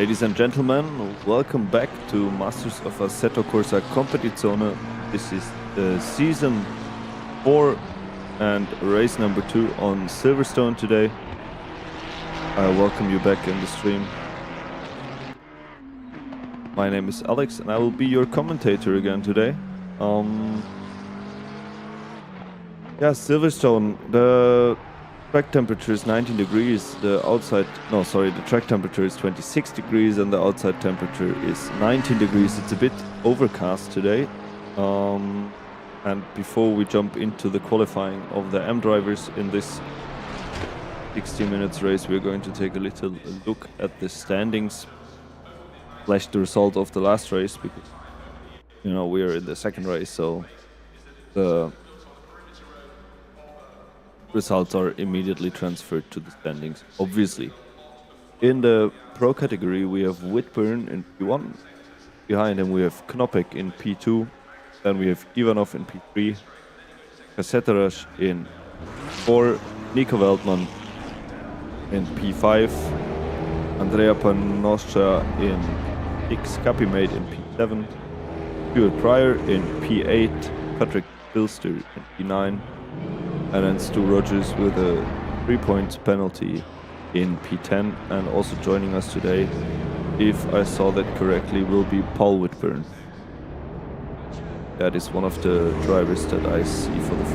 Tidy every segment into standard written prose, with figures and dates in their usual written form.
Ladies and gentlemen, welcome back to Masters of Assetto Corsa Competizione. This is season 4 and race number 2 on Silverstone today. I welcome you back in the stream. My name is Alex and I will be your commentator again today. Silverstone, the track temperature is 19 degrees, the track temperature is 26 degrees and the outside temperature is 19 degrees. It's a bit overcast today. And before we jump into the qualifying of the M drivers in this 60 minutes race, we're going to take a little look at the standings / the result of the last race, because we're in the second race, so the results are immediately transferred to the standings, obviously. In the pro category, we have Whitburn in P1. Behind him, we have Knopek in P2. Then we have Ivanov in P3. Kaseterash in 4. Nico Veldman in P5. Andrea Panoscia in X. Capimate in P7. Stuart Pryor in P8. Patrick Bilster in P9. And then Stu Rogers with a 3 points penalty in P10. And also joining us today, if I saw that correctly, will be Paul Whitburn. That is one of the drivers that I see for the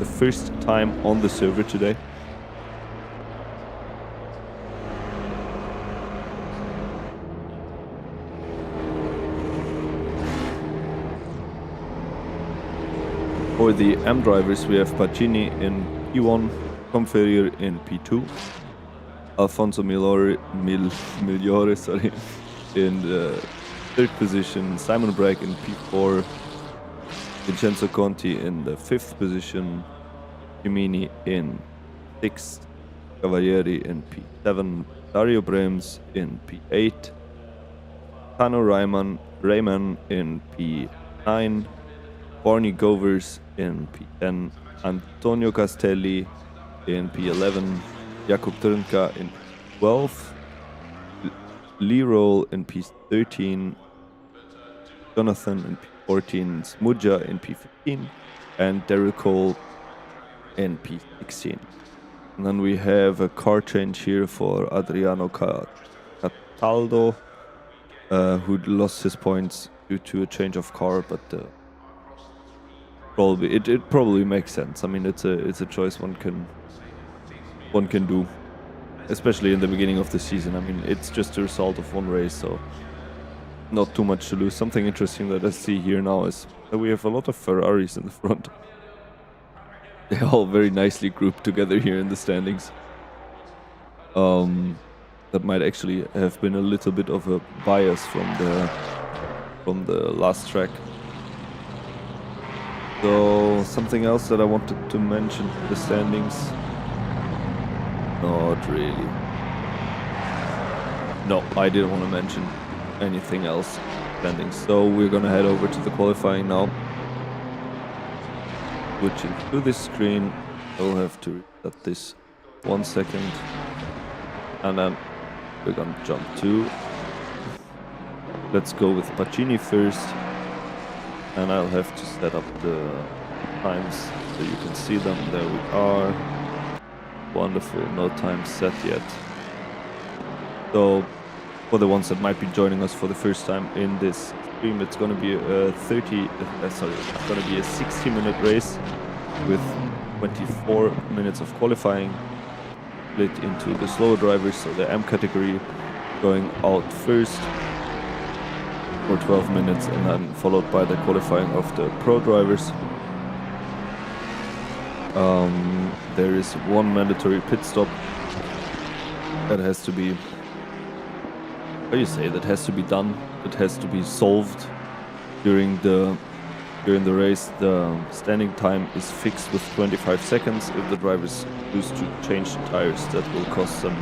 first time on the server today. For the M drivers, we have Pacini in P1, Tom Ferrier in P2, Alfonso Migliore in the 3rd position, Simon Bragg in P4, Vincenzo Conti in the 5th position, Gimini in 6th, Cavalieri in P7, Dario Brems in P8, Tano Rayman in P9, Barney Govers in P10, Antonio Castelli in P11, Jakub Trnka in P12, Lee Roll in P13, Jonathan in P14, Smudja in P15, and Daryl Cole in P16. And then we have a car change here for Adriano Cataldo, who lost his points due to a change of car, but it probably makes sense. I mean, it's a choice one can do, especially in the beginning of the season. I mean, it's just a result of one race, so not too much to lose. Something interesting that I see here now is that we have a lot of Ferraris in the front. They're all very nicely grouped together here in the standings. That might actually have been a little bit of a bias from the last track. So, something else that I wanted to mention, the standings. Not really. No, I didn't want to mention anything else. Standings. So we're gonna head over to the qualifying now. Switching to this screen. I'll have to reset this 1 second. And then we're gonna jump to. Let's go with Pacini first. And I'll have to set up the times so you can see them. There we are. Wonderful, no time set yet. So, for the ones that might be joining us for the first time in this stream, it's going to be a 60-minute race with 24 minutes of qualifying, split into the slower drivers, so the M category going out first for 12 minutes, and then followed by the qualifying of the pro drivers. There is one mandatory pit stop that has to be, that has to be done, that has to be solved during the race. The standing time is fixed with 25 seconds. If the drivers choose to change the tires, that will cost them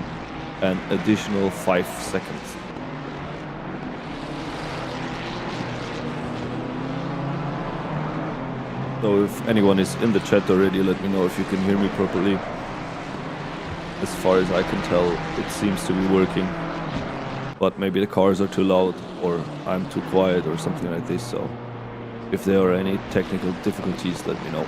an additional 5 seconds. So if anyone is in the chat already, let me know if you can hear me properly. As far as I can tell, it seems to be working. but maybe the cars are too loud or I'm too quiet or something like this. So if there are any technical difficulties, let me know.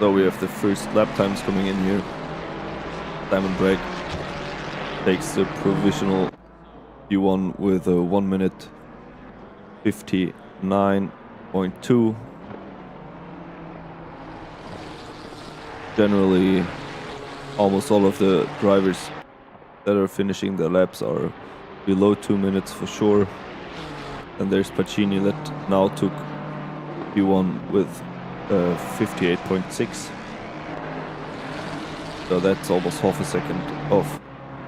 So we have the first lap times coming in here. Simon Brake takes the provisional P1 with a 1 minute 59.2. Generally, almost all of the drivers that are finishing their laps are below 2 minutes for sure. And there's Pacini that now took P1 with 58.6. So that's almost half a second of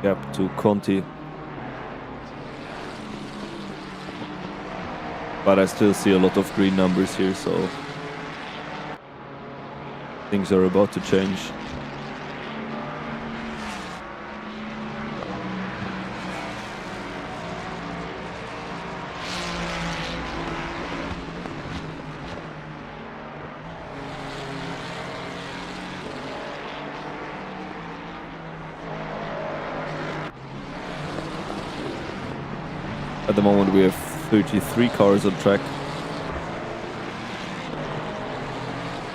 gap to Conti. But I still see a lot of green numbers here, so things are about to change. At the moment we have 33 cars on track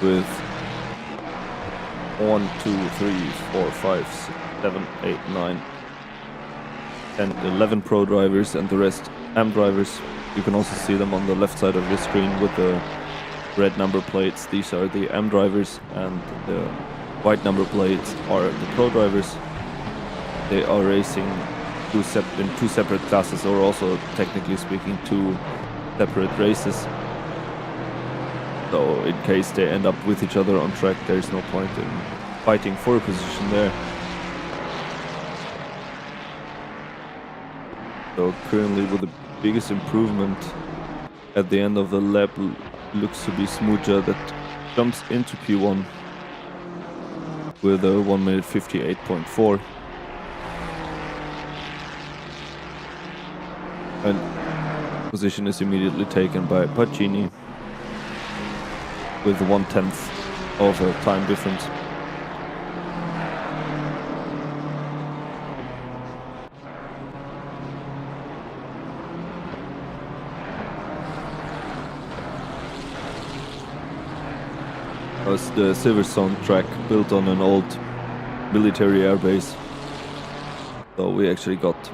with 1, 2, 3, 4, 5, 6, 7, 8, 9, 10, 11 pro drivers and the rest AM drivers. You can also see them on the left side of your screen with the red number plates. These are the AM drivers and the white number plates are the pro drivers. They are racing in two separate classes, or also technically speaking 2 separate races. So in case they end up with each other on track, there is no point in fighting for a position there. So currently with the biggest improvement at the end of the lap looks to be Smuja that jumps into P1 with a 1 minute 58.4. And position is immediately taken by Pacini with 1/10 of a time difference. As the Silverstone track built on an old military airbase, so we actually got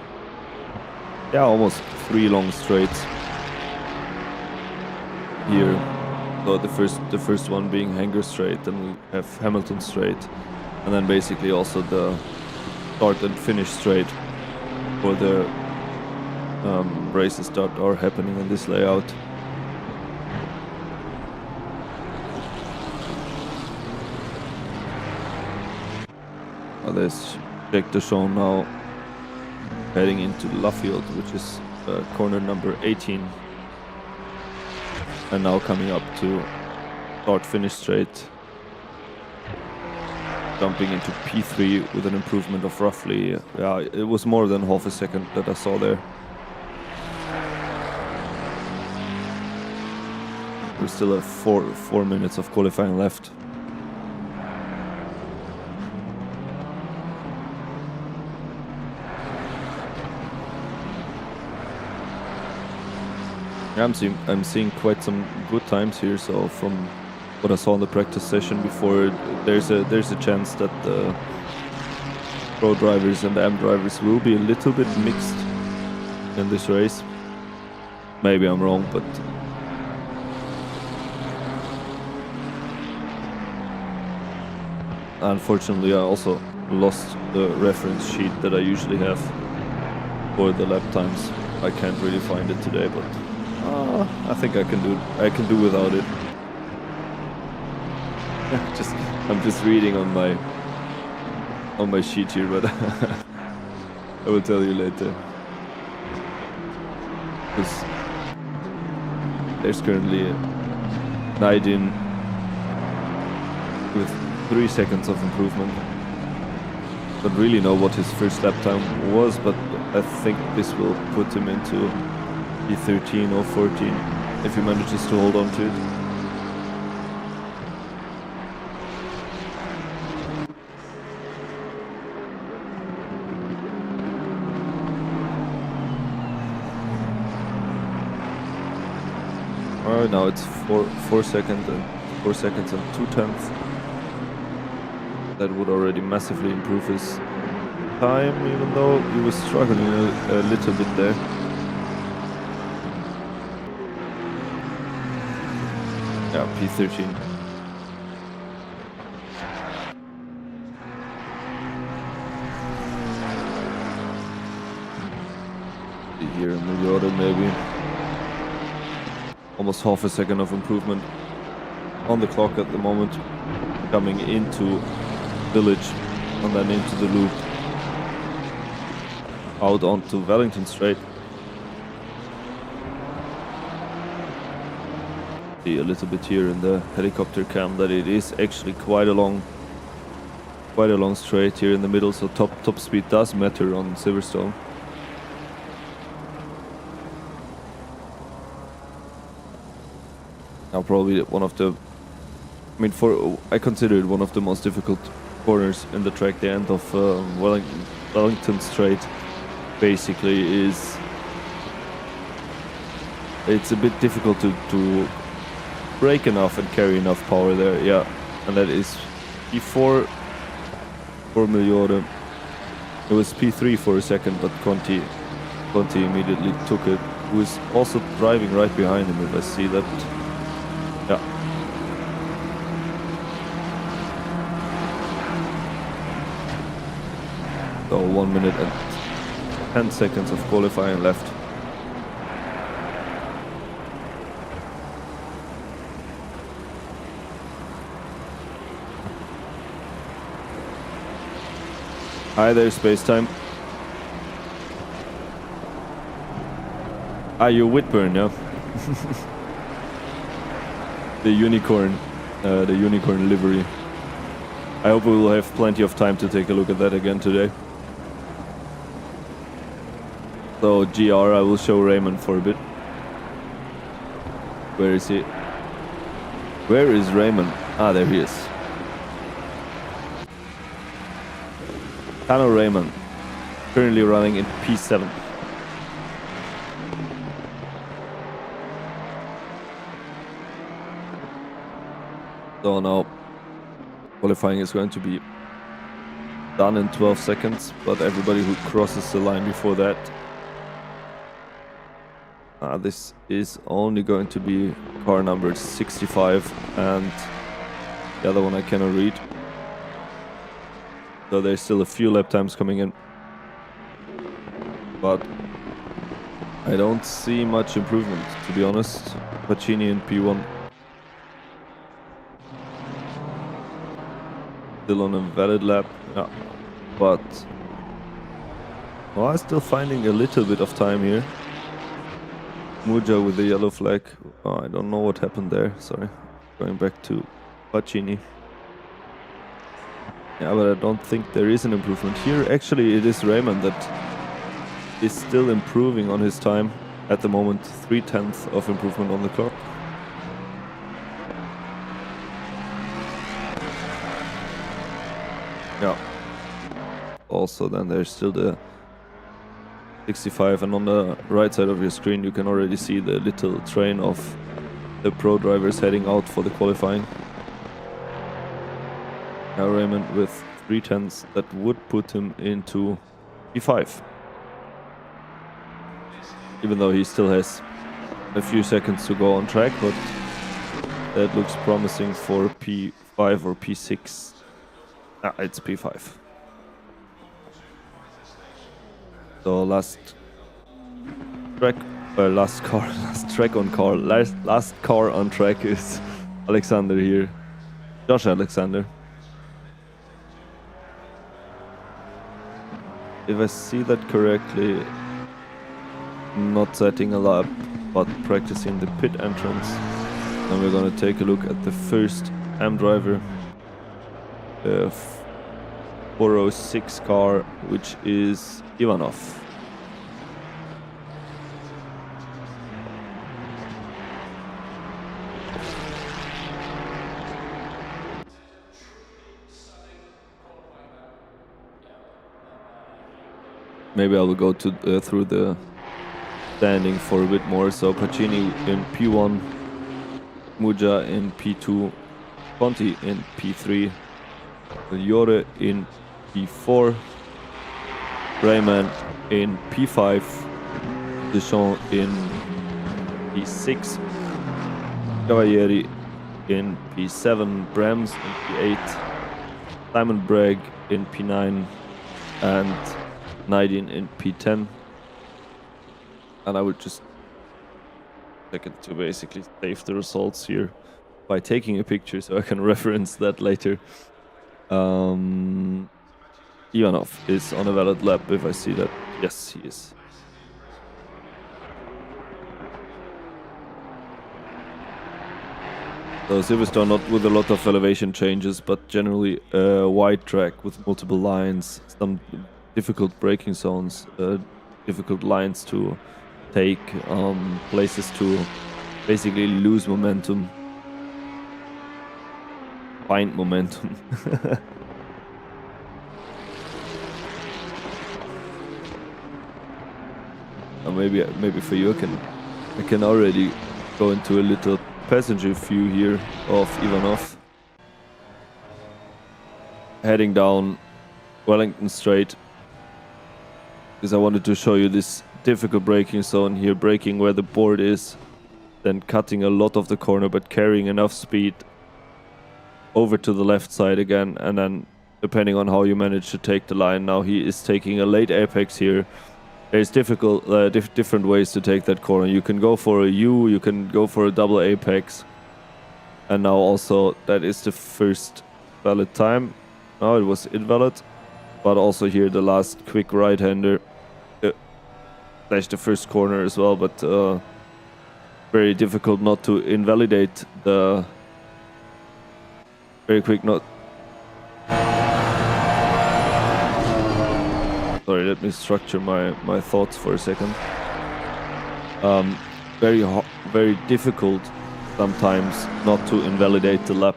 almost 3 long straights here. So the first one being Hanger Straight, then we have Hamilton Straight, and then basically also the start and finish straight for the races that are happening in this layout. There's Jacques Deschamps now heading into Luffield, which is corner number 18. And now coming up to start-finish straight. Jumping into P3 with an improvement of roughly, it was more than half a second that I saw there. We still have 4 minutes of qualifying left. I'm seeing quite some good times here. So from what I saw in the practice session before, there's a chance that the pro drivers and the AM drivers will be a little bit mixed in this race. Maybe I'm wrong, but unfortunately I also lost the reference sheet that I usually have for the lap times. I can't really find it today, but I think I can do without it. I'm just reading on my sheet here, but I will tell you later. Because there's currently Naidin with 3 seconds of improvement. Don't really know what his first lap time was, but I think this will put him into P13 or 14. if he manages to hold on to it. Alright, now it's 4 seconds and 4 seconds and 2/10. That would already massively improve his time, even though he was struggling a little bit there. Yeah, P13. Here in the order, maybe. Almost half a second of improvement on the clock at the moment. Coming into Village and then into the loop. Out onto Wellington Straight. See a little bit here in the helicopter cam that it is actually quite a long straight here in the middle, so top speed does matter on Silverstone. Now probably one of the, I consider it one of the most difficult corners in the track. The end of Wellington Straight basically is, it's a bit difficult to brake enough and carry enough power there, yeah. And that is P4 for Migliore. It was P3 for a second, but Conti immediately took it, who is also driving right behind him, if I see that. Yeah. So 1 minute and 10 seconds of qualifying left. Hi there, Spacetime. You're Whitburn, yeah? The unicorn livery. I hope we will have plenty of time to take a look at that again today. So GR, I will show Raymond for a bit. Where is he? Where is Raymond? There he is. Tano Raymond, currently running in P7. So now qualifying is going to be done in 12 seconds, but everybody who crosses the line before that, this is only going to be car number 65 and the other one I cannot read. So there's still a few lap times coming in, but I don't see much improvement, to be honest. Pacini in P1. Still on a valid lap, yeah. But I'm still finding a little bit of time here. Muja with the yellow flag. I don't know what happened there, sorry. Going back to Pacini. Yeah, but I don't think there is an improvement here. Actually, it is Raymond that is still improving on his time. At the moment, 3/10 of improvement on the clock. Yeah. Also, then there's still the 65, and on the right side of your screen you can already see the little train of the pro drivers heading out for the qualifying. Now Raymond with 3/10 that would put him into P5. Even though he still has a few seconds to go on track, but that looks promising for P5 or P6. It's P5. So last car on track is Alexander here. Josh Alexander. If I see that correctly, not setting a lap, but practicing the pit entrance. And we're gonna take a look at the first AM driver. The 406 car, which is Ivanov. maybe I will go to through the standing for a bit more. So Pacini in P1, Muja in P2, Conti in P3, Jore in P4, Rayman in P5, Deschamps in P6, Cavalieri in P7, Brems in P8, Simon Bragg in P9, and Naidin in P10. And I would just check it to basically save the results here by taking a picture so I can reference that later. Ivanov is on a valid lap if I see that. Yes, he is. So Silverstone not with a lot of elevation changes, but generally a wide track with multiple lines, some difficult braking zones, difficult lines to take, places to basically lose momentum, find momentum. Maybe for you I can already go into a little passenger view here of Ivanov heading down Wellington Straight, because I wanted to show you this difficult braking zone here, braking where the board is, then cutting a lot of the corner but carrying enough speed over to the left side again, and then depending on how you manage to take the line. Now he is taking a late apex here. There's different ways to take that corner. You can go for a U, you can go for a double apex. And now also that is the first valid time. No, it was invalid. But also here the last quick right-hander. Slash the first corner as well, but very difficult not to invalidate the very quick not. Sorry, let me structure my thoughts for a second. Very difficult sometimes not to invalidate the lap.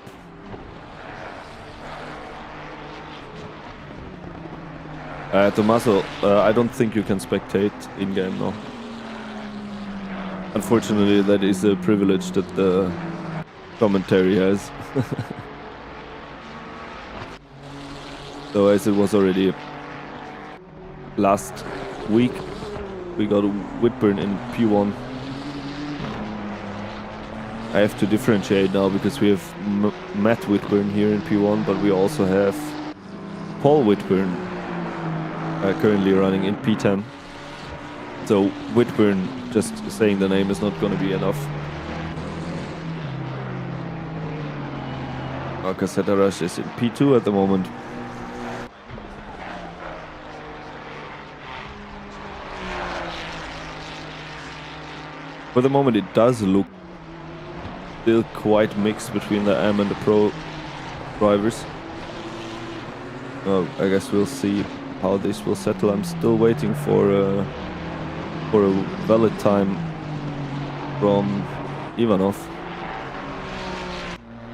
Tommaso, I don't think you can spectate in-game now. Unfortunately, that is a privilege that the commentary has. So as it was already last week, we got Whitburn in P1. I have to differentiate now because we have Matt Whitburn here in P1, but we also have Paul Whitburn currently running in P10. So Whitburn, just saying the name is not going to be enough. Cassetta Rush is in P2 at the moment. For the moment it does look still quite mixed between the AM and the Pro drivers. I guess we'll see how this will settle. I'm still waiting for a valid time from Ivanov.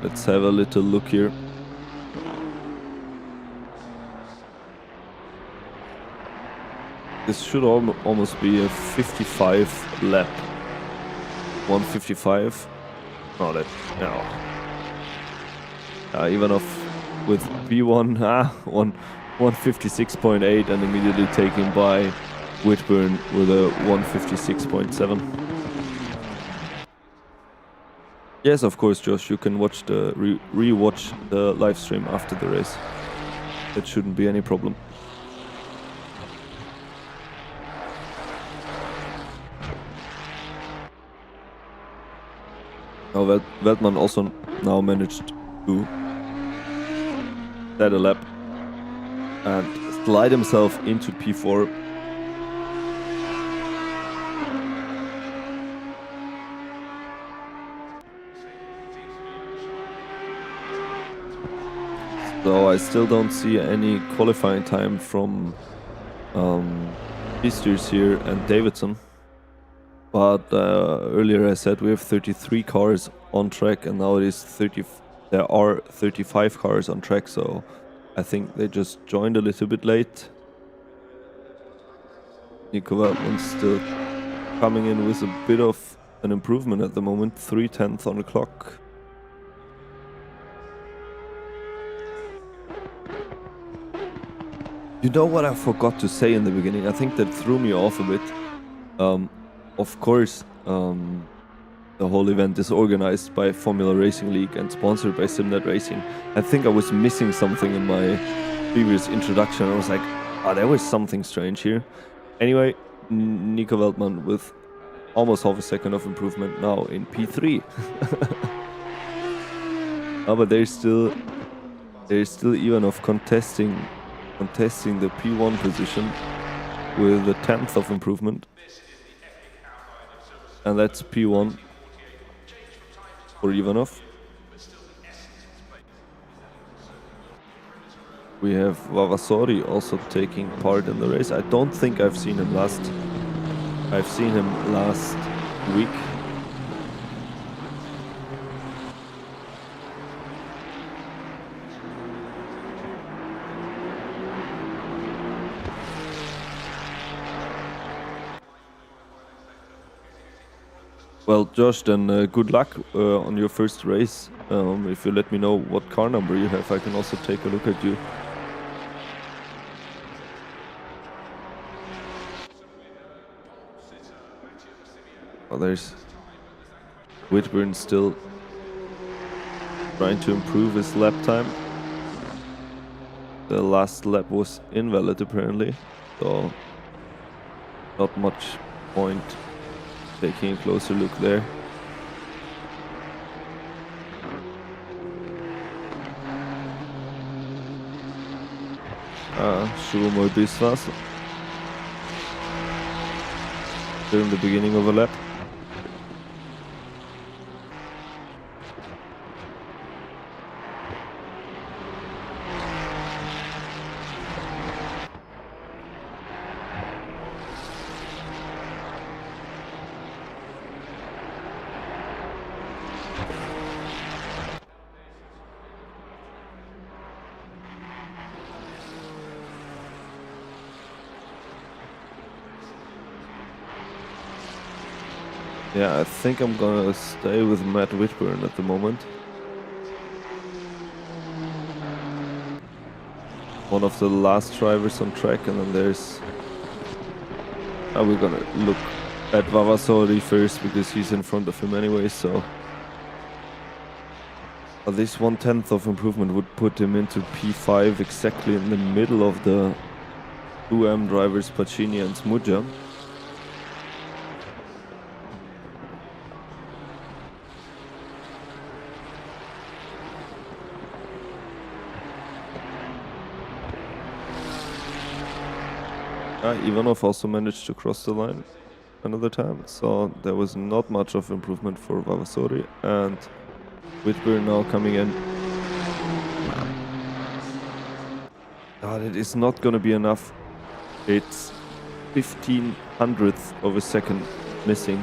Let's have a little look here. This should almost be a 55 lap. 155. No, that no. Ivanov with B1 156.8 and immediately taken by Whitburn with a 156.7. Yes, of course, Josh, you can watch the re-watch the live stream after the race. That shouldn't be any problem. Now Veltman also now managed to set a lap and slide himself into P4. So I still don't see any qualifying time from Pisters here and Davidson. But earlier I said we have 33 cars on track, and now it is 30. There are 35 cars on track, so I think they just joined a little bit late. Nico Waldman's still coming in with a bit of an improvement at the moment, 3/10 on the clock. You know what I forgot to say in the beginning? I think that threw me off a bit. Of course, the whole event is organized by Formula Racing League and sponsored by SimGrid Racing. I think I was missing something in my previous introduction. I was like, there was something strange here. Anyway, Nico Waldman with almost half a second of improvement now in P3. But there's still Ivanov contesting the P1 position with a 10th of improvement. And that's P1 for Ivanov. We have Vavasori also taking part in the race. I don't think I've seen him last week. Well, Josh, then good luck on your first race. If you let me know what car number you have, I can also take a look at you. Oh, there's Whitburn still trying to improve his lap time. The last lap was invalid apparently, so not much point taking a closer look there. Schumacher Biswas during the beginning of a lap. Yeah, I think I'm gonna stay with Matt Whitburn at the moment. One of the last drivers on track, and then there's... we're gonna look at Vavasori first because he's in front of him anyway, so... this 1/10 of improvement would put him into P5 exactly in the middle of the 2M drivers Pacini and Smudja. Ivanov also managed to cross the line another time, so there was not much of improvement for Vavasori, and Whitburn now coming in. It is not going to be enough. It's 1/1500th of a second missing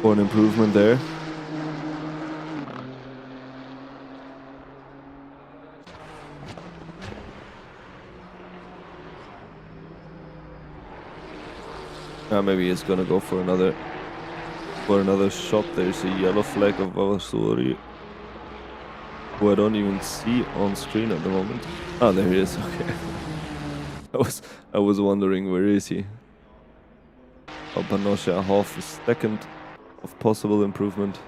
for an improvement there. Maybe he's gonna go for another shot. There's a yellow flag of Vavasori, who I don't even see on screen at the moment. There he is. Okay. I was wondering, where is he? Panosha, half a second of possible improvement.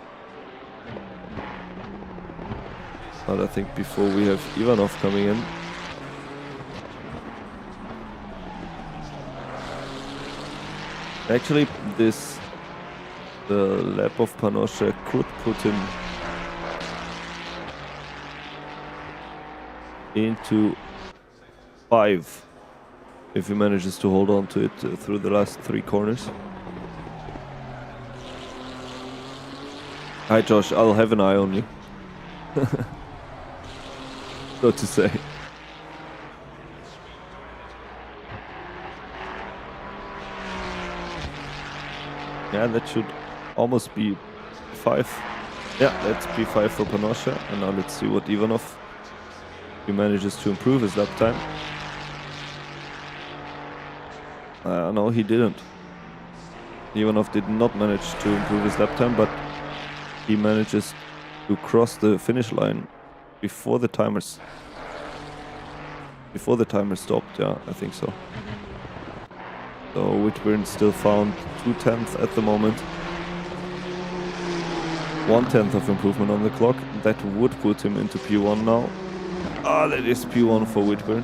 But I think before we have Ivanov coming in. Actually, the lap of Panosha could put him into 5 if he manages to hold on to it through the last 3 corners. Hi Josh, I'll have an eye on you. So to say. Yeah, that should almost be 5. Yeah, that's P5 for Panosha. And now let's see what Ivanov, he manages to improve his lap time. No, he didn't. Ivanov did not manage to improve his lap time, but he manages to cross the finish line before the timers stopped. Yeah, I think so. So Whitburn still found 2/10 at the moment. 1/10 of improvement on the clock. That would put him into P1 now. Ah, that is P1 for Whitburn.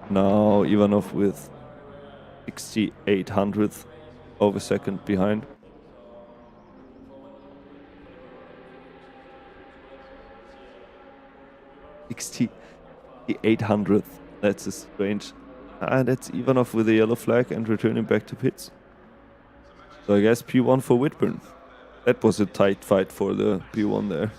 Now Ivanov with 68/100th of a second behind. The 800th. That's a strange. And that's Ivanov with a yellow flag and returning back to pits. So I guess P1 for Whitburn. That was a tight fight for the P1 there.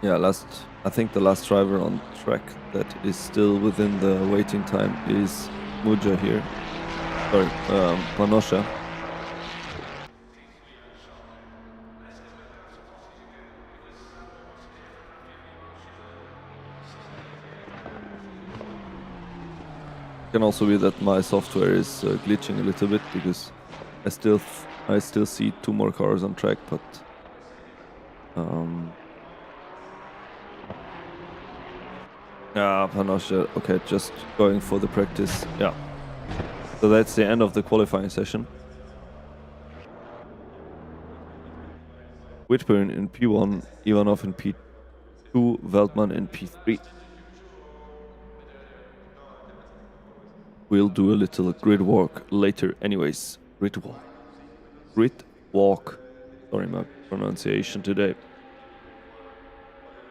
Yeah, I think the last driver on track that is still within the waiting time is Muja here. Sorry, Panosha. Can also be that my software is glitching a little bit because I still see 2 more cars on track, but Panosha, okay, just going for the practice. Yeah. So that's the end of the qualifying session. Whitburn in P1, Ivanov in P2, Veltman in P3. We'll do a little grid walk later anyways. Grid walk. Sorry, my pronunciation today.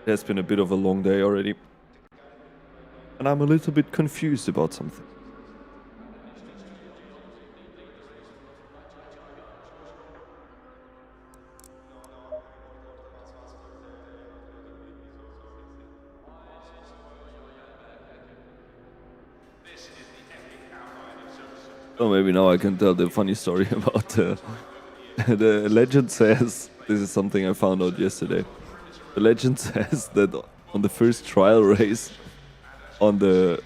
It has been a bit of a long day already. And I'm a little bit confused about something. Oh, maybe now I can tell the funny story about the legend says, this is something I found out yesterday. The legend says that on the first trial race on the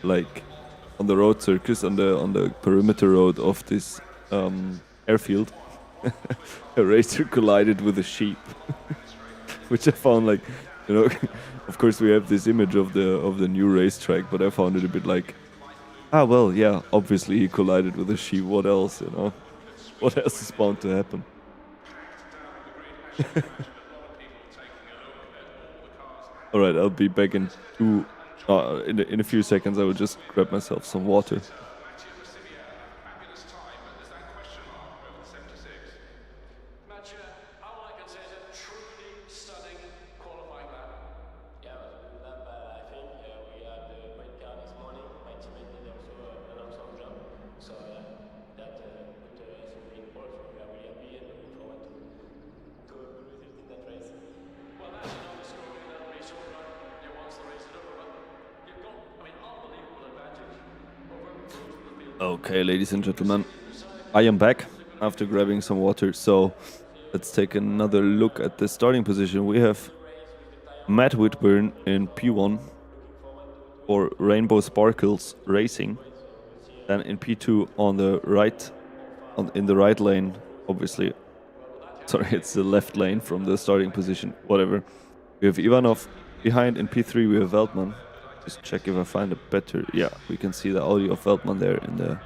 road circus, on the perimeter road of this airfield, a racer collided with a sheep, which I found like, you know, of course we have this image of the new racetrack, but I found it a bit like, well, yeah, obviously he collided with a sheep. What else, you know? What else is bound to happen? All right, I'll be back in in a few seconds. I will just grab myself some water. Okay, ladies and gentlemen, I am back after grabbing some water, so let's take another look at the starting position. We have Matt Whitburn in P1 for Rainbow Sparkles Racing, then in P2 on the right, in the right lane, obviously. Sorry, it's the left lane from the starting position, whatever. We have Ivanov behind. In P3 we have Veltman. Just check if I find a better... Yeah, we can see the audio of Veltman there in the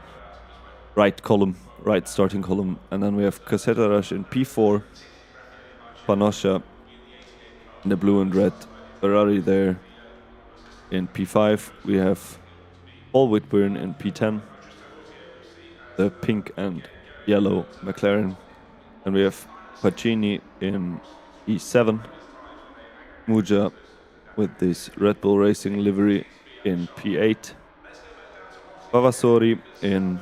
right column, right starting column. And then we have Kasetaras in P4, Panosha in the blue and red, Ferrari there in P5. We have Paul Whitburn in P10, the pink and yellow McLaren. And we have Pacini in E7, Muja with this Red Bull Racing livery in P8, Vavasori in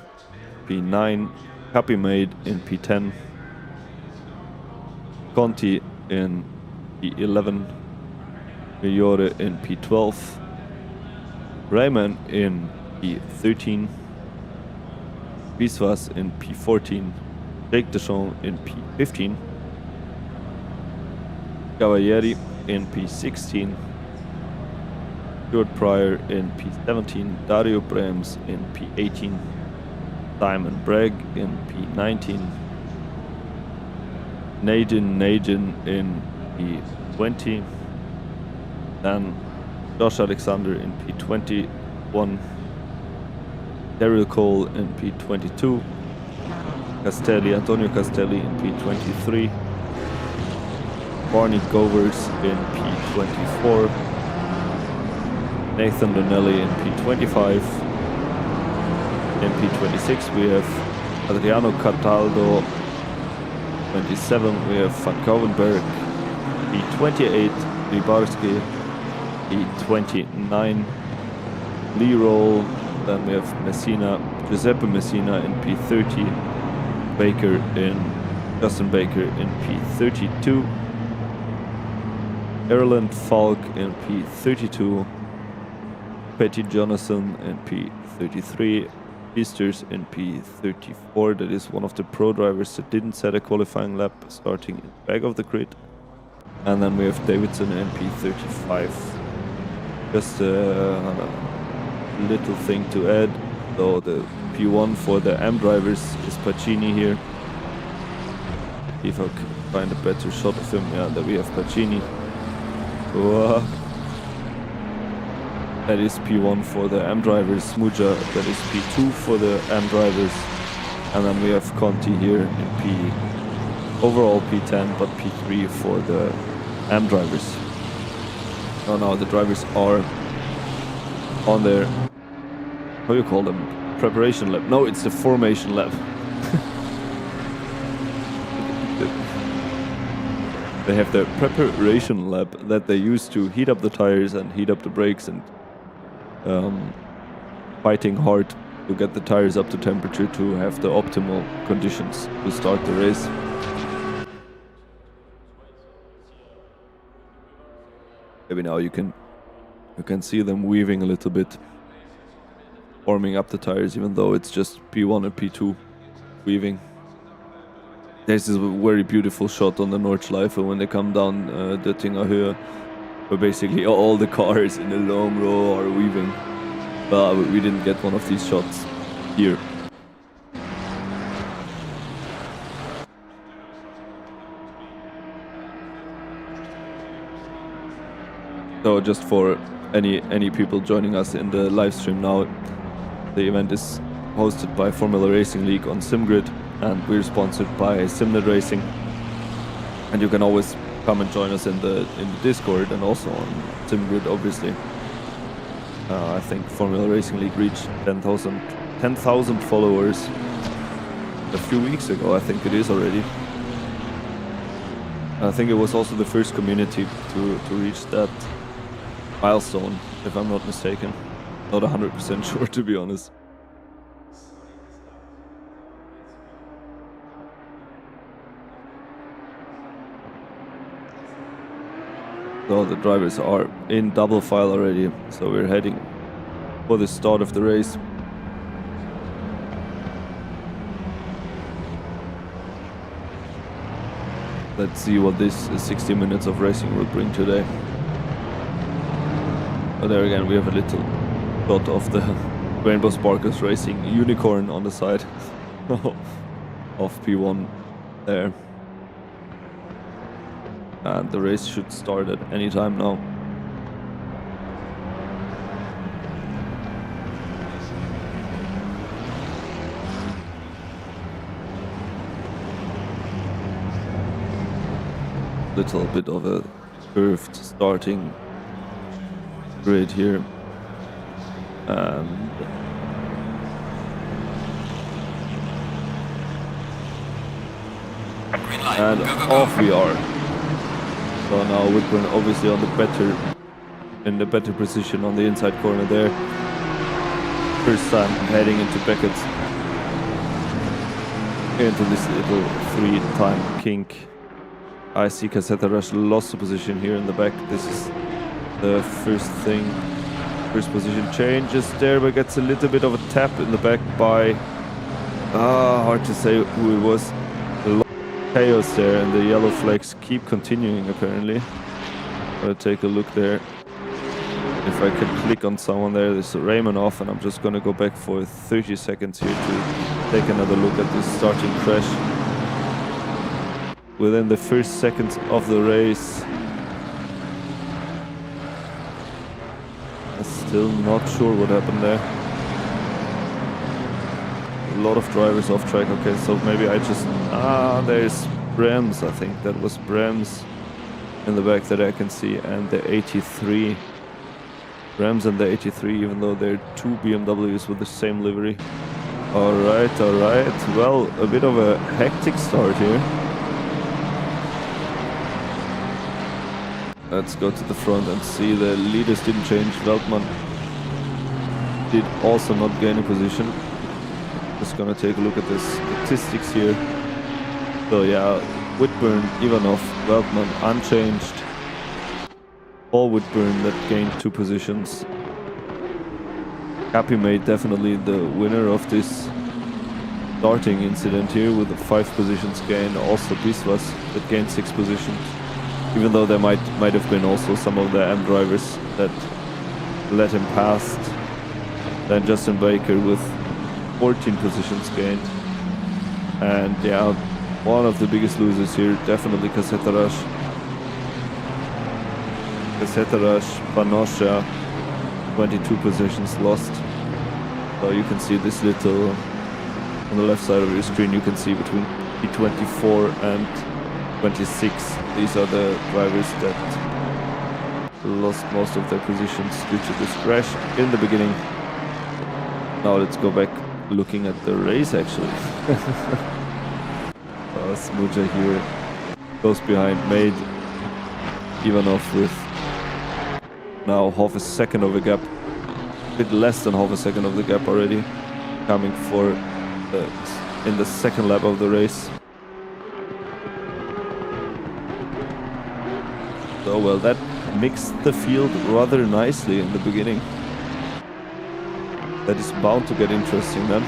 P9, Happy Made in P10, Conti in P11, Migliore in P12, Raymond in P13, Biswas in P14, Jake Deschamps in P15, Cavalieri in P16, Stuart Pryor in P17, Dario Brems in P18, Simon Bragg in P19, Nadine in P20, then Josh Alexander in P21, Daryl Cole in P22, Antonio Castelli in P23, Barney Govers in P24, Nathan Donnelly in P25, in P26 we have Adriano Cataldo, 27 we have Van Kouwenberg, P28 Rybarski, P29 Lee Roll, then we have Giuseppe Messina in P30, Justin Baker in P32, Erland Falk in P32, Petty Jonathan in P33, Easters in P34, that is one of the pro drivers that didn't set a qualifying lap starting in the back of the grid. And then we have Davidson in P35. Just a little thing to add, though the P1 for the AM drivers is Pacini here. If I can find a better shot of him, yeah, that we have Pacini. Whoa. That is P1 for the AM drivers, Muja, that is P2 for the AM drivers, and then we have Conti here in overall P10, but P3 for the AM drivers. Oh no, the drivers are on their, how do you call them, preparation lap? No, it's the formation lap. They have their preparation lap that they use to heat up the tires and heat up the brakes and fighting hard to get the tires up to temperature to have the optimal conditions to start the race. Maybe now you can see them weaving a little bit, warming up the tires, even though it's just P1 and P2 weaving. This is a very beautiful shot on the Nordschleife when they come down the Tingerhöhe, where basically all the cars in a long row are weaving. But we didn't get one of these shots here. So just for any people joining us in the live stream now, the event is hosted by Formula Racing League on SimGrid, and we're sponsored by SimNet Racing. And you can always come and join us in the Discord and also on SimGrid, obviously. I think Formula Racing League reached 10,000 followers a few weeks ago. I think it is already. I think it was also the first community to reach that milestone, if I'm not mistaken. Not 100% sure, to be honest. So the drivers are in double file already, so we're heading for the start of the race. Let's see what this 60 minutes of racing will bring today. But there again, we have a little shot of the Rainbow Sparkles Racing unicorn on the side of P1 there. And the race should start at any time now. Little bit of a curved starting grid here. And off we are. So now Whitburn obviously in the better position on the inside corner there. First time heading into Beckett, into this little 3-time kink. I see Cassetta Rush lost the position here in the back. This is the first thing First position changes there, but gets a little bit of a tap in the back by... hard to say who it was. A lot of chaos there, and the yellow flags keep continuing apparently. Gotta take a look there. If I can click on someone there, there's Raymond off, and I'm just gonna go back for 30 seconds here to take another look at this starting crash. Within the first seconds of the race. I'm still not sure what happened there. A lot of drivers off track. Okay, so maybe I just... there's Brems, I think. That was Brems in the back that I can see, and the 83. Brems and the 83, even though they're two BMWs with the same livery. Alright. Well, a bit of a hectic start here. Let's go to the front and see the leaders didn't change. Veltman did also not gain a position. Just gonna take a look at the statistics here. So yeah, Whitburn, Ivanov, Veltman unchanged. Paul Whitburn that gained 2 positions. Happy made definitely the winner of this starting incident here with the 5 positions gain. Also Biswas that gained 6 positions. Even though there might have been also some of the M drivers that let him past. Then Justin Baker with 14 positions gained. And yeah, one of the biggest losers here, definitely Kasetarash. Kasetarash, Panosha, 22 positions lost. So you can see this little, on the left side of your screen, you can see between P24 and 26. These are the drivers that lost most of their positions due to this crash in the beginning. Now let's go back looking at the race actually. Smuja here goes behind, made Ivanov with now half a second of a gap, a bit less than half a second of the gap already, coming for in the second lap of the race. So well, that mixed the field rather nicely in the beginning. That is bound to get interesting then.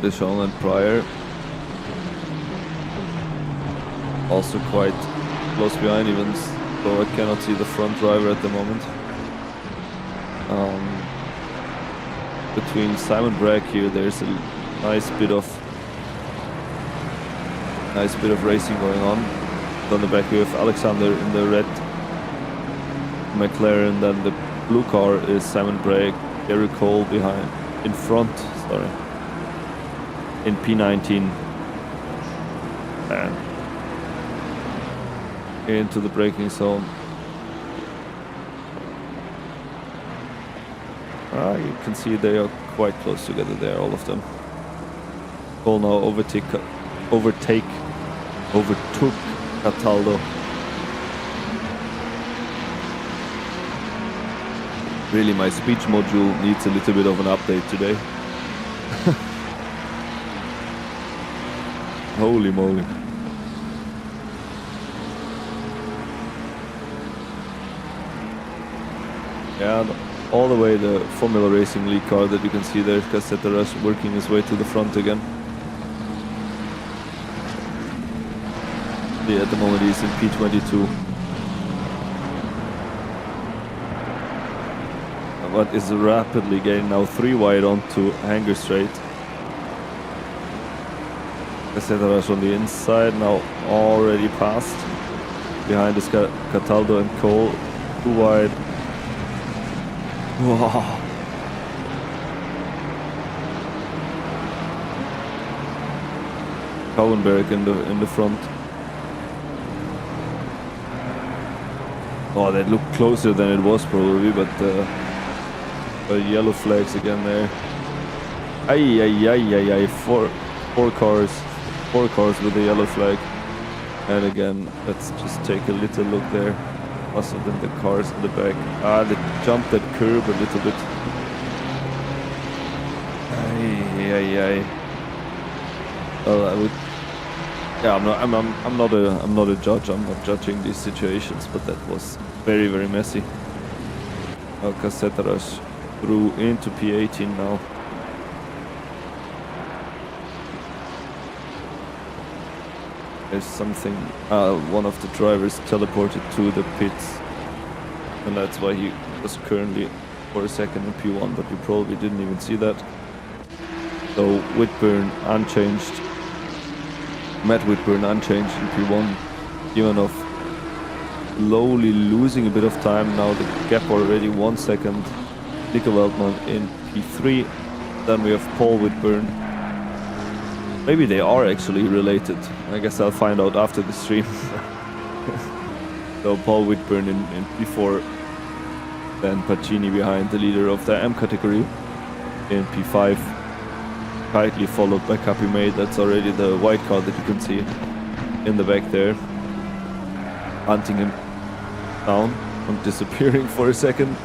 Deschamps and Pryor also quite close behind, even though I cannot see the front driver at the moment. Between Simon Bragg here, there's a nice bit of racing going on. On the back we have Alexander in the red McLaren, then the blue car is Simon Bragg, Gary Cole in front, in P19, and into the braking zone. You can see they are quite close together there, all of them. Cole now overtook Cataldo. Really, my speech module needs a little bit of an update today. Holy moly. Yeah, all the way the Formula Racing League car that you can see there, Kasetarash working his way to the front again. Yeah, at the moment he's in P22. But is rapidly getting now 3 wide onto Hanger Straight. Kasetarash on the inside, now already passed. Behind is Cataldo and Cole, 2 wide. Wow. Cowenberg in the front. Oh, that looked closer than it was probably, but yellow flags again there. Ay, 4 cars 4 cars with a yellow flag. And again, let's just take a little look there. Faster than the cars in the back. They jumped that curb a little bit. Well, I would. Yeah, I'm not a judge. I'm not judging these situations, but that was very, very messy. Cassetta rush through into P18 now. There's something. One of the drivers teleported to the pits, and that's why he was currently for a second in P1, but you probably didn't even see that. So Whitburn unchanged. Matt Whitburn unchanged in P1. Ivanov slowly losing a bit of time now. The gap already 1 second. Nico Weltman in P3. Then we have Paul Whitburn. Maybe they are actually related. I guess I'll find out after the stream. So Paul Whitburn in P4. Then Pacini behind the leader of the M category in P5. Tightly followed by Capimate. That's already the white card that you can see in the back there. Hunting him down and disappearing for a second.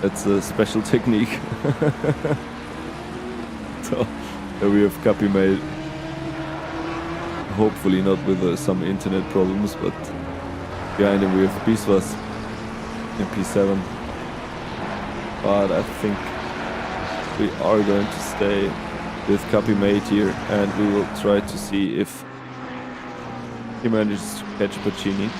That's a special technique. So there we have Capimate. Hopefully not with some internet problems, but behind him we have Biswas in P7. But I think we are going to stay with Capimate here, and we will try to see if he manages to catch Pacini.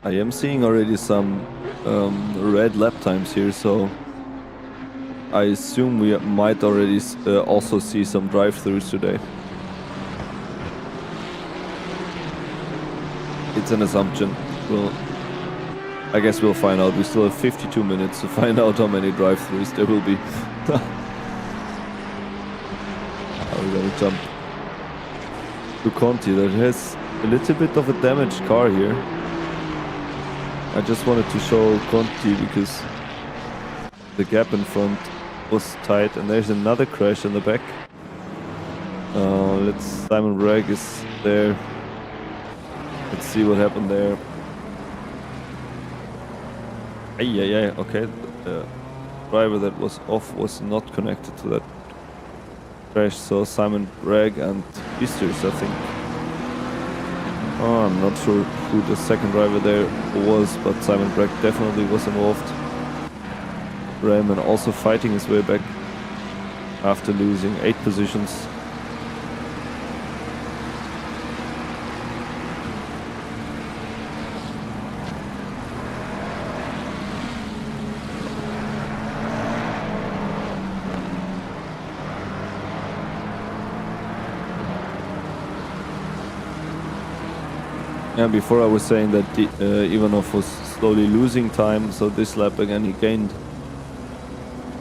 I am seeing already some red lap times here, so I assume we might already also see some drive-thrus today. It's an assumption. I guess we'll find out. We still have 52 minutes to find out how many drive-thrus there will be. We're gonna jump to Conti that has a little bit of a damaged car here. I just wanted to show Conti because the gap in front was tight, and there's another crash in the back. Simon Bragg is there. Let's see what happened there. Okay. The driver that was off was not connected to that crash, so Simon Bragg and Bisters, I think. I'm not sure who the second driver there was, but Simon Bragg definitely was involved. Raymond also fighting his way back after losing 8 positions. Yeah, before I was saying that Ivanov was slowly losing time, so this lap again he gained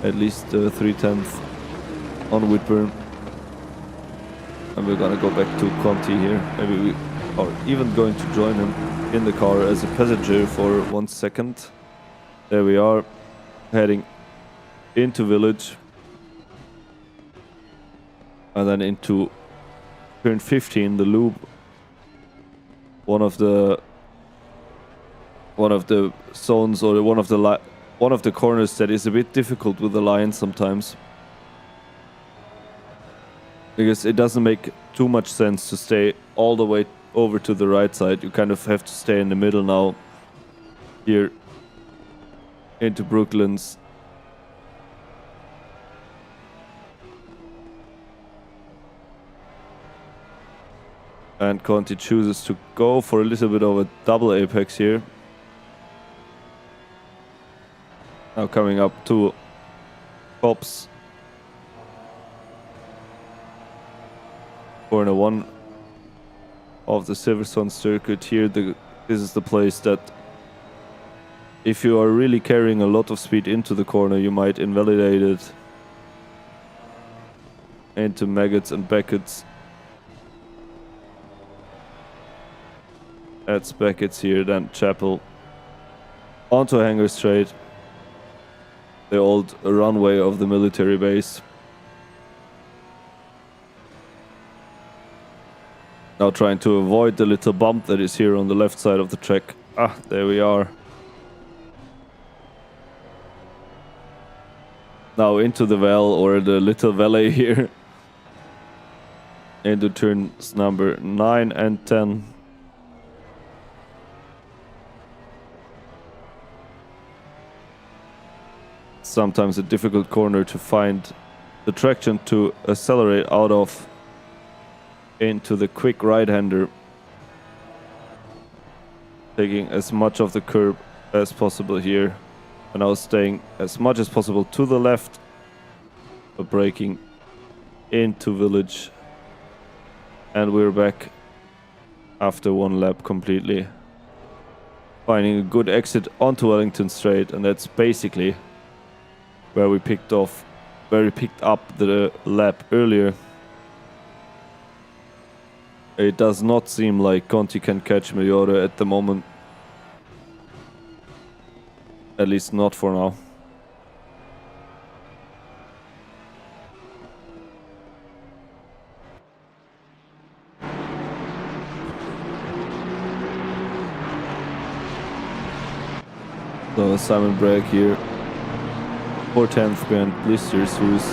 at least 3/10 on Whitburn. And we're gonna go back to Conti here. Maybe we are even going to join him in the car as a passenger for 1 second. There we are, heading into Village. And then into turn 15, the loop. One of the zones, or one of the corners that is a bit difficult with the line sometimes, because it doesn't make too much sense to stay all the way over to the right side. You kind of have to stay in the middle now here into Brooklands. And Conti chooses to go for a little bit of a double apex here. Now coming up to Cops. Corner 1 of the Silverstone circuit here. This is the place that if you are really carrying a lot of speed into the corner, you might invalidate it into maggots and Beckett's. That's Beckett's here, then Chapel. Onto Hangar Straight. The old runway of the military base. Now trying to avoid the little bump that is here on the left side of the track. Ah, there we are. Now into the well, or the little valley here. Into turns number 9 and 10. Sometimes a difficult corner to find the traction to accelerate out of. Into the quick right-hander. Taking as much of the curb as possible here. And now staying as much as possible to the left. But braking into Village. And we're back after one lap completely. Finding a good exit onto Wellington Straight, and that's basically where we picked up the lap earlier. It does not seem like Conti can catch Migliore at the moment. At least not for now. So Simon Bragg here, 4/10 behind Blisters, who's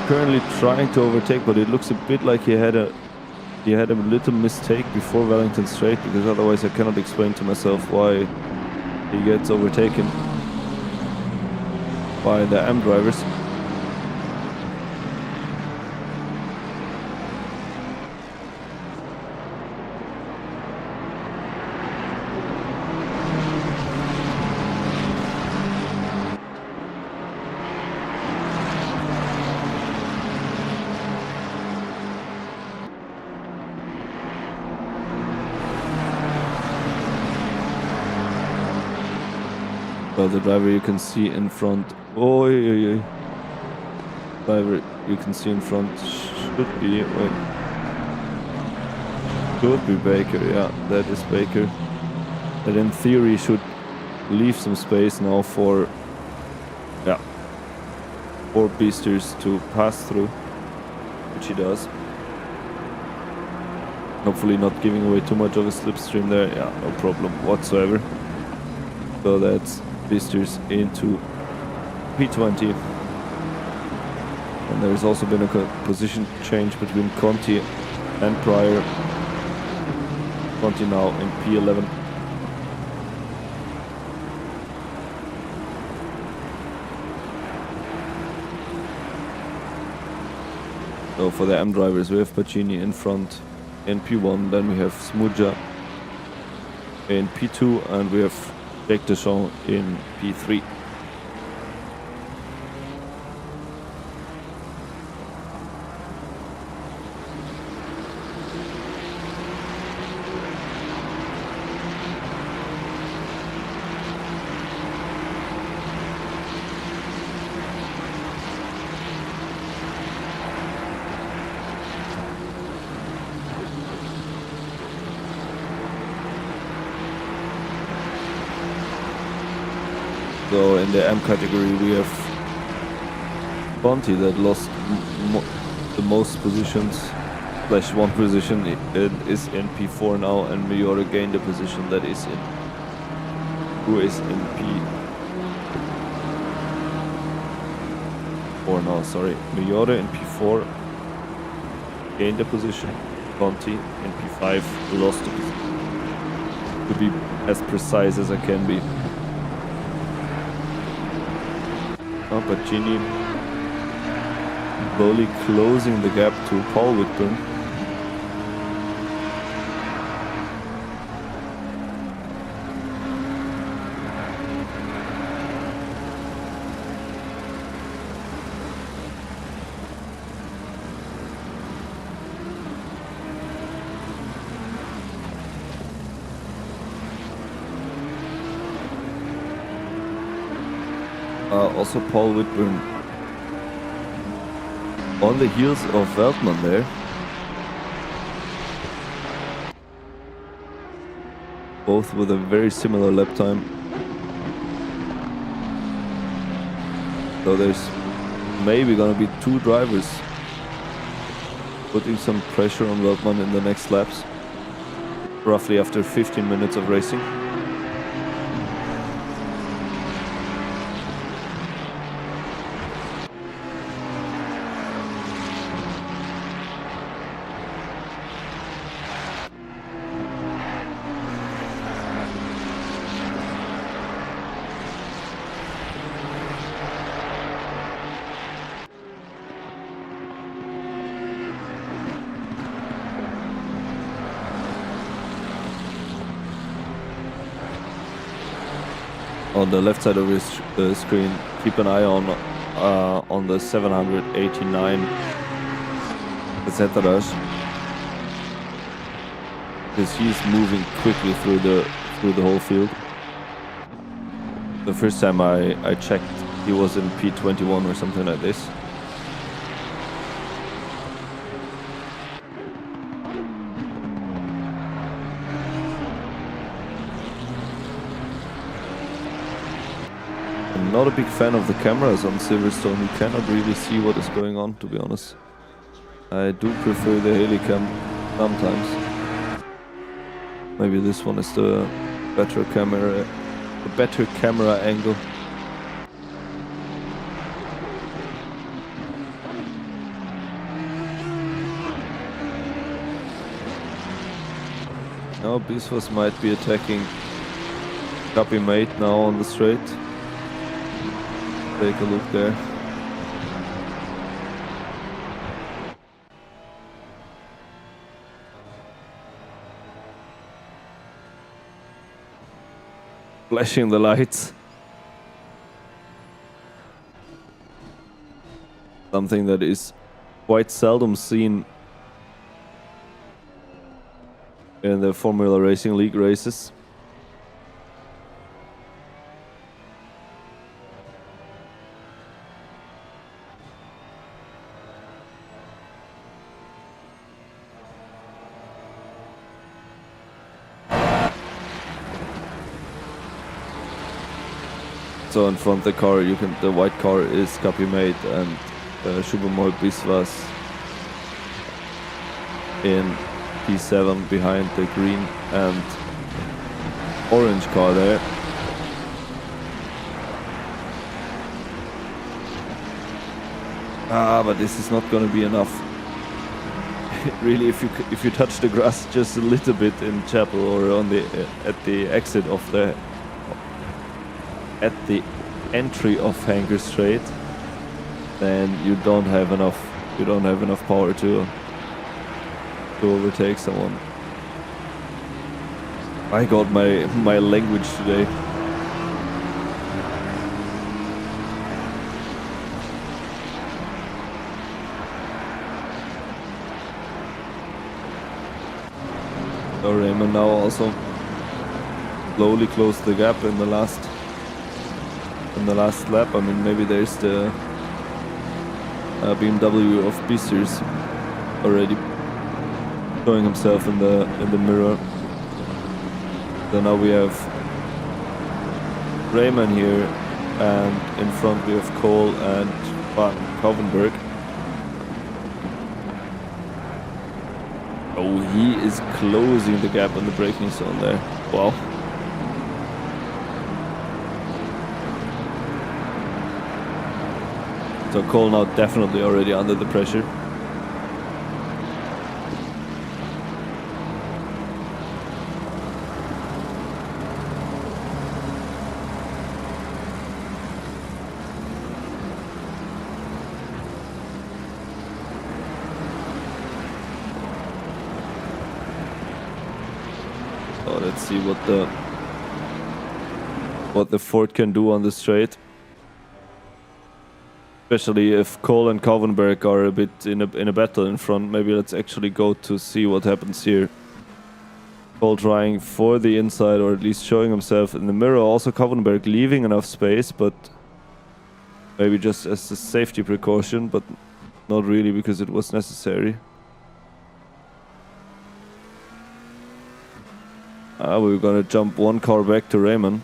currently trying to overtake, but it looks a bit like he had a little mistake before Wellington Straight, because otherwise I cannot explain to myself why he gets overtaken by the M drivers. Well, the driver you can see in front. Driver you can see in front should be. Could be Baker. Yeah, that is Baker. That in theory should leave some space now for Beasters to pass through, which he does. Hopefully not giving away too much of a slipstream there. Yeah, no problem whatsoever. So that's Beasters into P20. And there's also been a position change between Conti and Pryor. Conti now in P11. So for the M drivers, we have Pacini in front in P1, then we have Smudja in P2, and we have Jake Deschamps in P3. So in the M category we have Conti that lost the most positions, / one position. It is in P4 now, and Migliore gained a position that is in, who is in P4 now, sorry. Migliore in P4 gained a position, Conti in P5 lost a position. To be as precise as I can be. Pacini slowly closing the gap to Paul Whitburn. Also Paul Whitburn on the heels of Veltman there. Both with a very similar lap time. So there's maybe gonna be two drivers putting some pressure on Veltman in the next laps, roughly after 15 minutes of racing. On the left side of your screen, keep an eye on the 789 Assetto Corsa, because he's moving quickly through the whole field. The first time I checked, he was in P21 or something like this. I'm not a big fan of the cameras on Silverstone. You cannot really see what is going on, to be honest. I do prefer the Helicam sometimes. Maybe this one is the better camera angle. Now Biswas might be attacking Copy Mate now on the straight. Take a look there. Flashing the lights. Something that is quite seldom seen in the Formula Racing League races. So in front the car, the white car is Copy Mate, and Shubhamoy Biswas in P7 behind the green and orange car there. But this is not going to be enough. Really, if you touch the grass just a little bit in Chapel or on at the exit of at the entry of Hanger Straight, then you don't have enough power to overtake someone. I got my language today. So Raymond now also slowly closed the gap in the last lap. I mean, maybe there's the BMW of Beasters already showing himself in the mirror. So now we have Raymond here, and in front we have Cole and Kovenberg. Oh, he is closing the gap in the braking zone there. Wow. So Cole now definitely already under the pressure. So let's see what the Ford can do on the straight. Especially if Cole and Kovenberg are a bit in a battle in front. Maybe let's actually go to see what happens here. Cole trying for the inside, or at least showing himself in the mirror. Also Kovenberg leaving enough space, but Maybe just as a safety precaution, but not really because it was necessary. We're gonna jump one car back to Raymond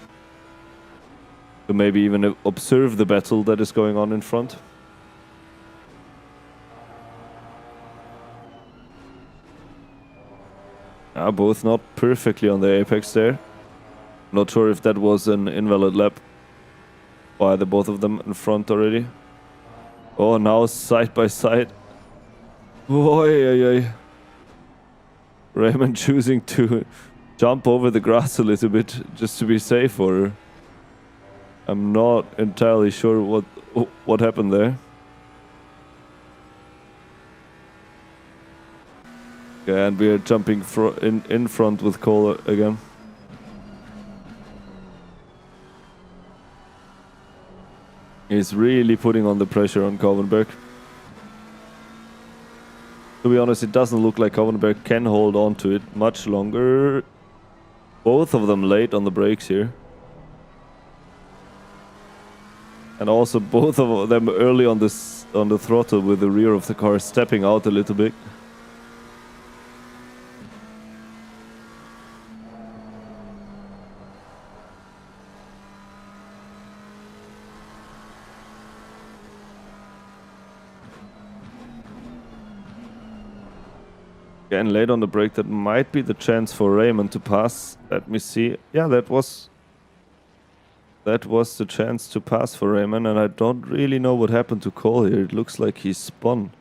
to maybe even observe the battle that is going on in front. Both not perfectly on the apex there. Not sure if that was an invalid lap by the both of them in front already. Oh, now side by side. Oy. Raymond choosing to jump over the grass a little bit just to be safe, or I'm not entirely sure what happened there. Okay, and we are jumping in front with Cole again. He's really putting on the pressure on Kovenberg. To be honest, it doesn't look like Kovenberg can hold on to it much longer. Both of them late on the brakes here. And also both of them early on the throttle with the rear of the car stepping out a little bit. Again, late on the brake, that might be the chance for Raymond to pass. Let me see. Yeah, that was the chance to pass for Raymond, and I don't really know what happened to Cole here. It looks like he spun.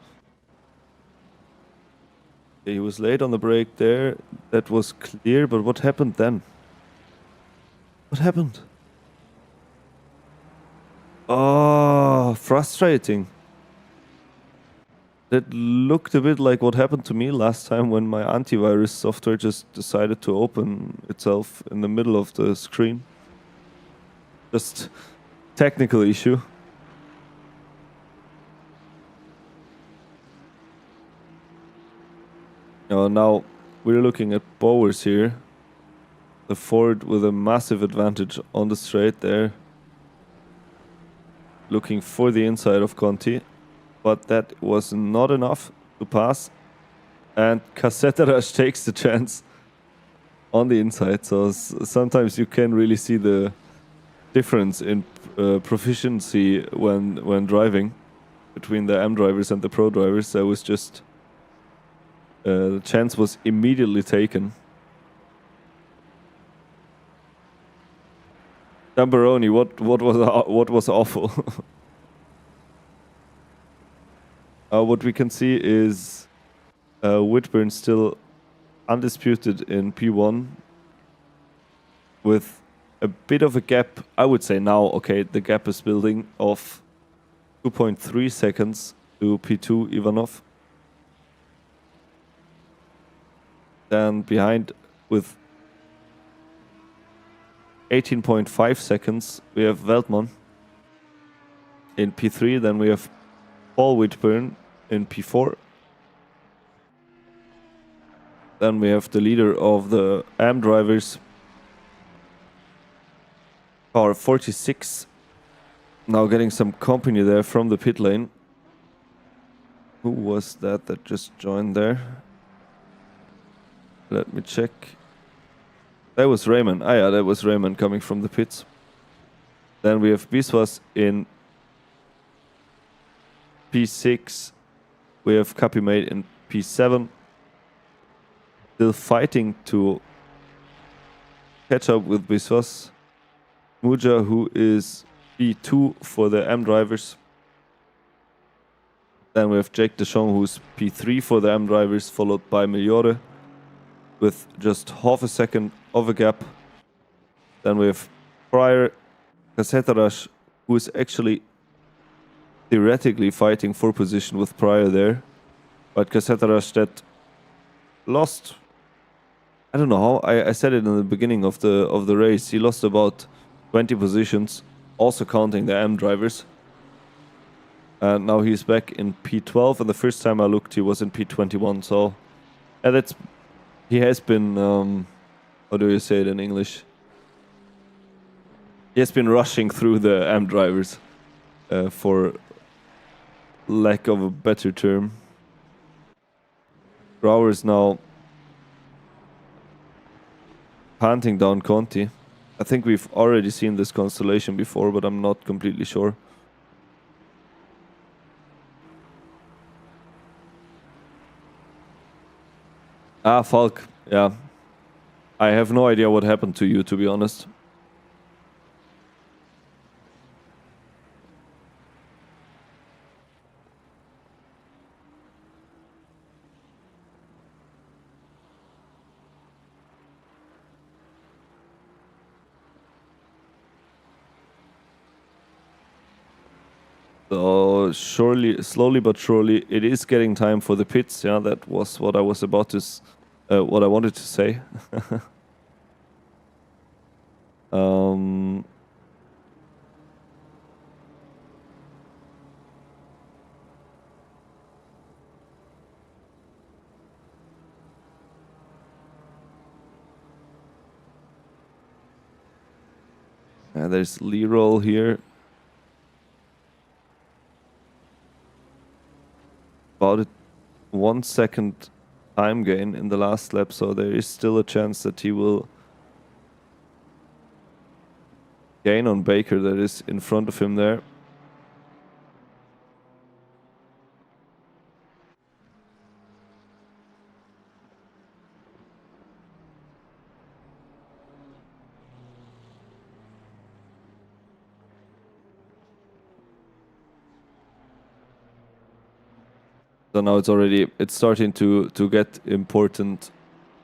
Okay, he was late on the brake there. That was clear, but what happened then? What happened? Oh, frustrating. That looked a bit like what happened to me last time when my antivirus software just decided to open itself in the middle of the screen. Just technical issue. Now we're looking at Bowers here. The Ford with a massive advantage on the straight there. Looking for the inside of Conti. But that was not enough to pass. And Casseterash takes the chance on the inside. So sometimes you can really see the difference in proficiency when driving between the M drivers and the pro drivers. That was just the chance was immediately taken. Tamburoni, what was awful? What we can see is Whitburn still undisputed in P1 with a bit of a gap. I would say now, okay, the gap is building of 2.3 seconds to P2 Ivanov. Then behind with 18.5 seconds, we have Veltman in P3. Then we have Paul Whitburn in P4. Then we have the leader of the AM drivers, car 46. Now getting some company there from the pit lane. Who was that just joined there? Let me check. That was Raymond. Yeah, that was Raymond coming from the pits. Then we have Biswas in P6. We have Capimate in P7. Still fighting to catch up with Biswas. Muja, who is P2 for the M drivers. Then we have Jake Deschamps, who's P3 for the M drivers, followed by Migliore with just half a second of a gap. Then we have Pryor, Casseterash, who is actually theoretically fighting for position with Pryor there. But Casseterash that lost, I don't know how, I said it in the beginning of the race, he lost about 20 positions, also counting the M drivers. And now he's back in P12, and the first time I looked he was in P21, so yeah, he has been, how do you say it in English? He has been rushing through the M drivers. for lack of a better term. Grauer is now hunting down Conti. I think we've already seen this constellation before, but I'm not completely sure. Ah, Falk. Yeah. I have no idea what happened to you, to be honest. So slowly but surely, it is getting time for the pits. Yeah, that was what I was about to, what I wanted to say. There's Leroll here. About a 1 second time gain in the last lap, so there is still a chance that he will gain on Baker that is in front of him there. So now it's starting to get important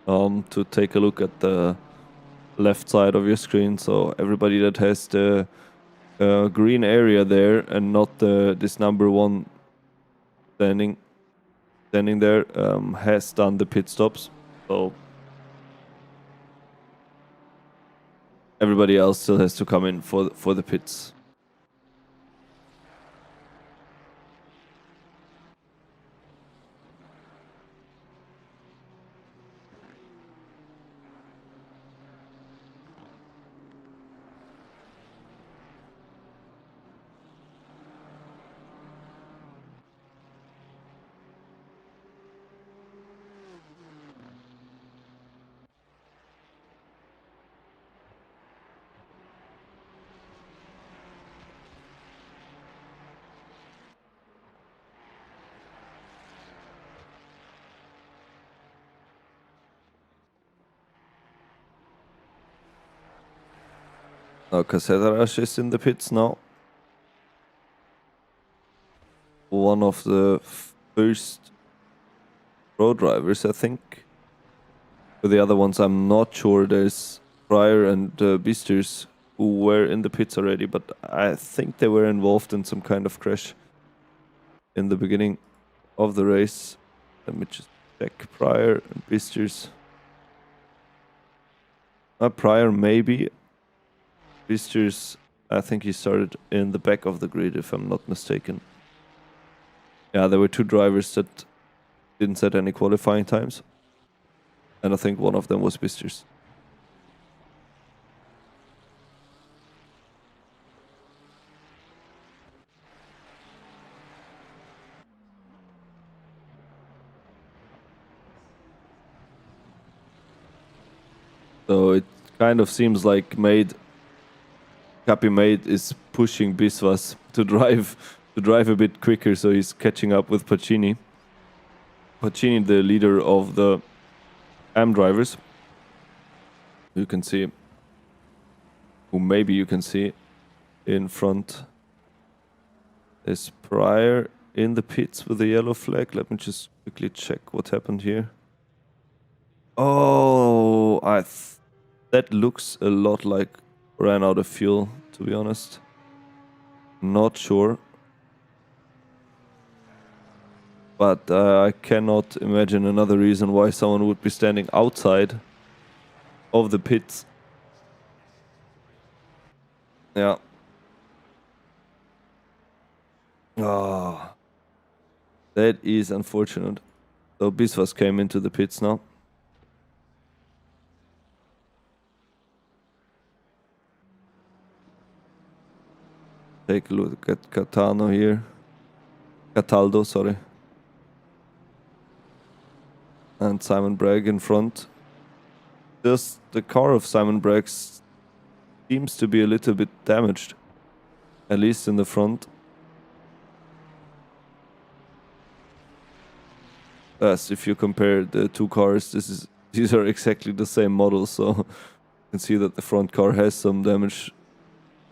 to take a look at the left side of your screen. So everybody that has the green area there and not this number one standing there has done the pit stops. So everybody else still has to come in for the pits. Now Casadarash is in the pits now. One of the first pro drivers, I think. For the other ones, I'm not sure. There's Pryor and Beasters who were in the pits already, but I think they were involved in some kind of crash in the beginning of the race. Let me just check Pryor and Beasters. Pryor maybe. Beasters, I think he started in the back of the grid, if I'm not mistaken. Yeah, there were two drivers that didn't set any qualifying times. And I think one of them was Beasters. So it kind of seems like Cappy Made is pushing Biswas to drive a bit quicker, so he's catching up with Pacini. Pacini, the leader of the AM drivers. You can see, who maybe you can see in front is Pryor in the pits with the yellow flag. Let me just quickly check what happened here. Oh, that looks a lot like ran out of fuel, to be honest. Not sure. But I cannot imagine another reason why someone would be standing outside of the pits. Yeah. Ah, that is unfortunate. So Biswas came into the pits now. Take a look at Cataldo, sorry. And Simon Bragg in front. Just the car of Simon Bragg seems to be a little bit damaged. At least in the front. As if you compare the two cars, these are exactly the same model, so you can see that the front car has some damage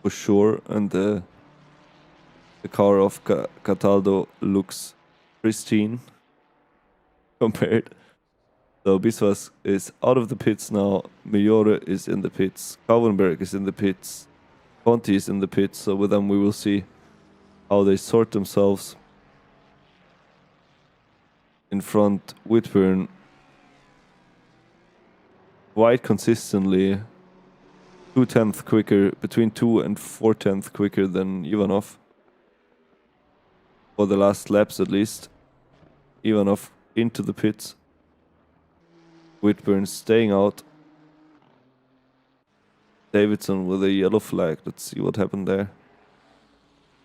for sure, and the car of Cataldo looks pristine compared. So Biswas is out of the pits now, Migliore is in the pits, Kauvenberg is in the pits, Conti is in the pits, so with them we will see how they sort themselves. In front, Whitburn quite consistently 2/10 quicker, between 2 and 4/10 quicker than Ivanov. For the last laps at least. Ivanov into the pits. Whitburn staying out. Davidson with a yellow flag. Let's see what happened there.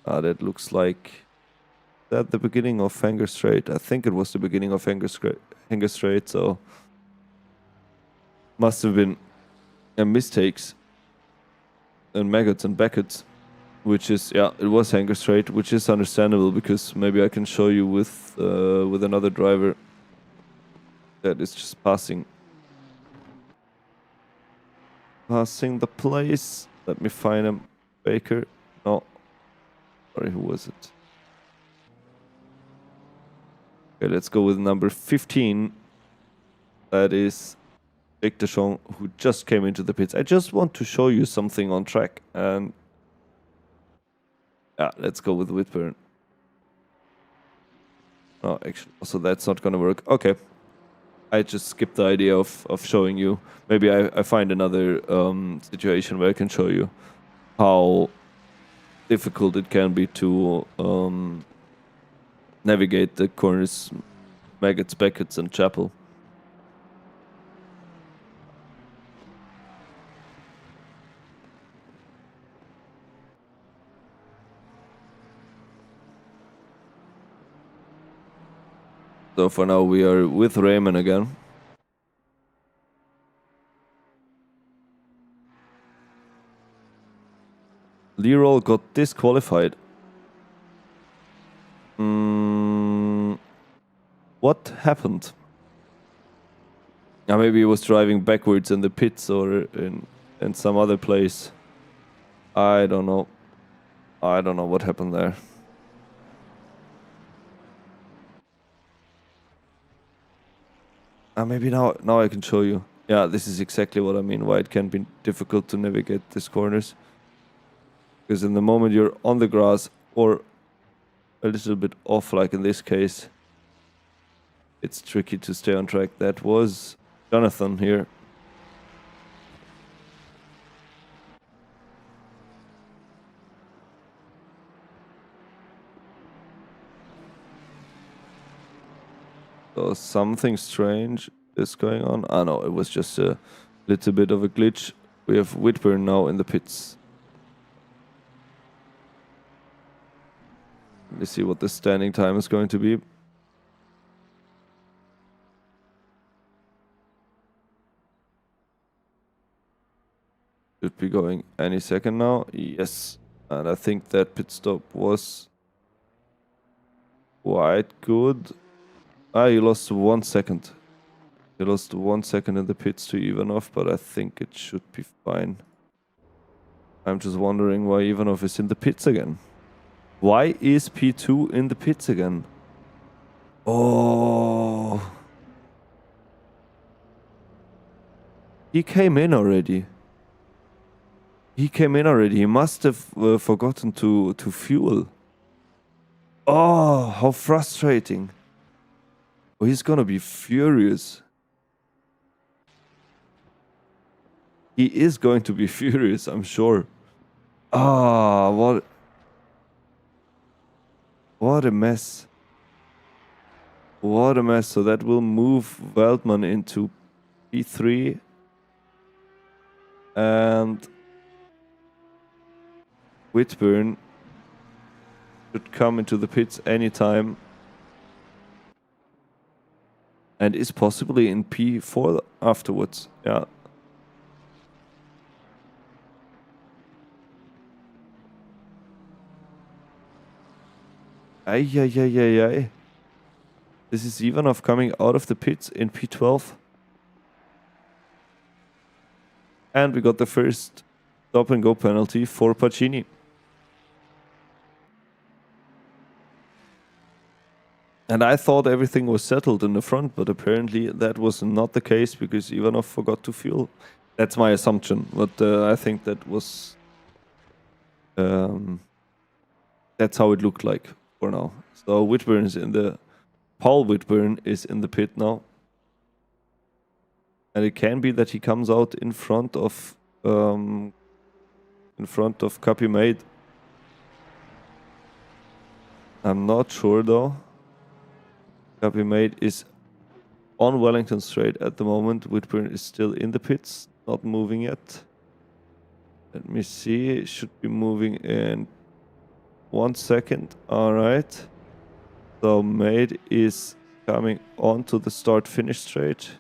That looks like at the beginning of Hanger Straight. I think it was the beginning of Hanger Straight, so must have been mistakes and Maggots and Beckett's, which is, yeah, it was Hanger Straight, which is understandable because maybe I can show you with another driver that is just passing the place. Let me find him. Baker. No. Sorry, who was it? Okay, let's go with number 15. That is Vic Deschamps, who just came into the pits. I just want to show you something on track. And yeah, let's go with Whitburn. Oh, actually, also that's not gonna work. Okay. I just skipped the idea of showing you. Maybe I find another situation where I can show you how difficult it can be to navigate the corners, Maggots, Beckett's, and Chapel. So for now we are with Raymond again. Leroy got disqualified. What happened? Maybe he was driving backwards in the pits or in some other place. I don't know. I don't know what happened there. Maybe now I can show you. Yeah, this is exactly what I mean, why it can be difficult to navigate these corners. Because in the moment you're on the grass or a little bit off, like in this case, it's tricky to stay on track. That was Jonathan here. So something strange is going on. No, it was just a little bit of a glitch. We have Whitburn now in the pits. Let me see what the standing time is going to be. Should be going any second now. Yes. And I think that pit stop was quite good. He lost 1 second. He lost 1 second in the pits to Ivanov, but I think it should be fine. I'm just wondering why Ivanov is in the pits again. Why is P2 in the pits again? Oh. He came in already. He must have forgotten to fuel. Oh, how frustrating. Oh, he's gonna be furious. He is going to be furious, I'm sure. Ah, what a mess. What a mess. So that will move Veldman into P3. And Whitburn should come into the pits anytime. And is possibly in P4 afterwards. Yeah. Ay. This is Ivanov coming out of the pits in P12. And we got the first stop and go penalty for Pacini. And I thought everything was settled in the front, but apparently that was not the case because Ivanov forgot to fuel. That's my assumption, but I think that was... that's how it looked like for now. So Whitburn is in the... Paul Whitburn is in the pit now. And it can be that he comes out in front of Copy Made. I'm not sure though. Copy Made is on Wellington Straight at the moment. Whitburn is still in the pits, not moving yet. Let me see, it should be moving in 1 second. Alright. So Made is coming onto the start-finish straight.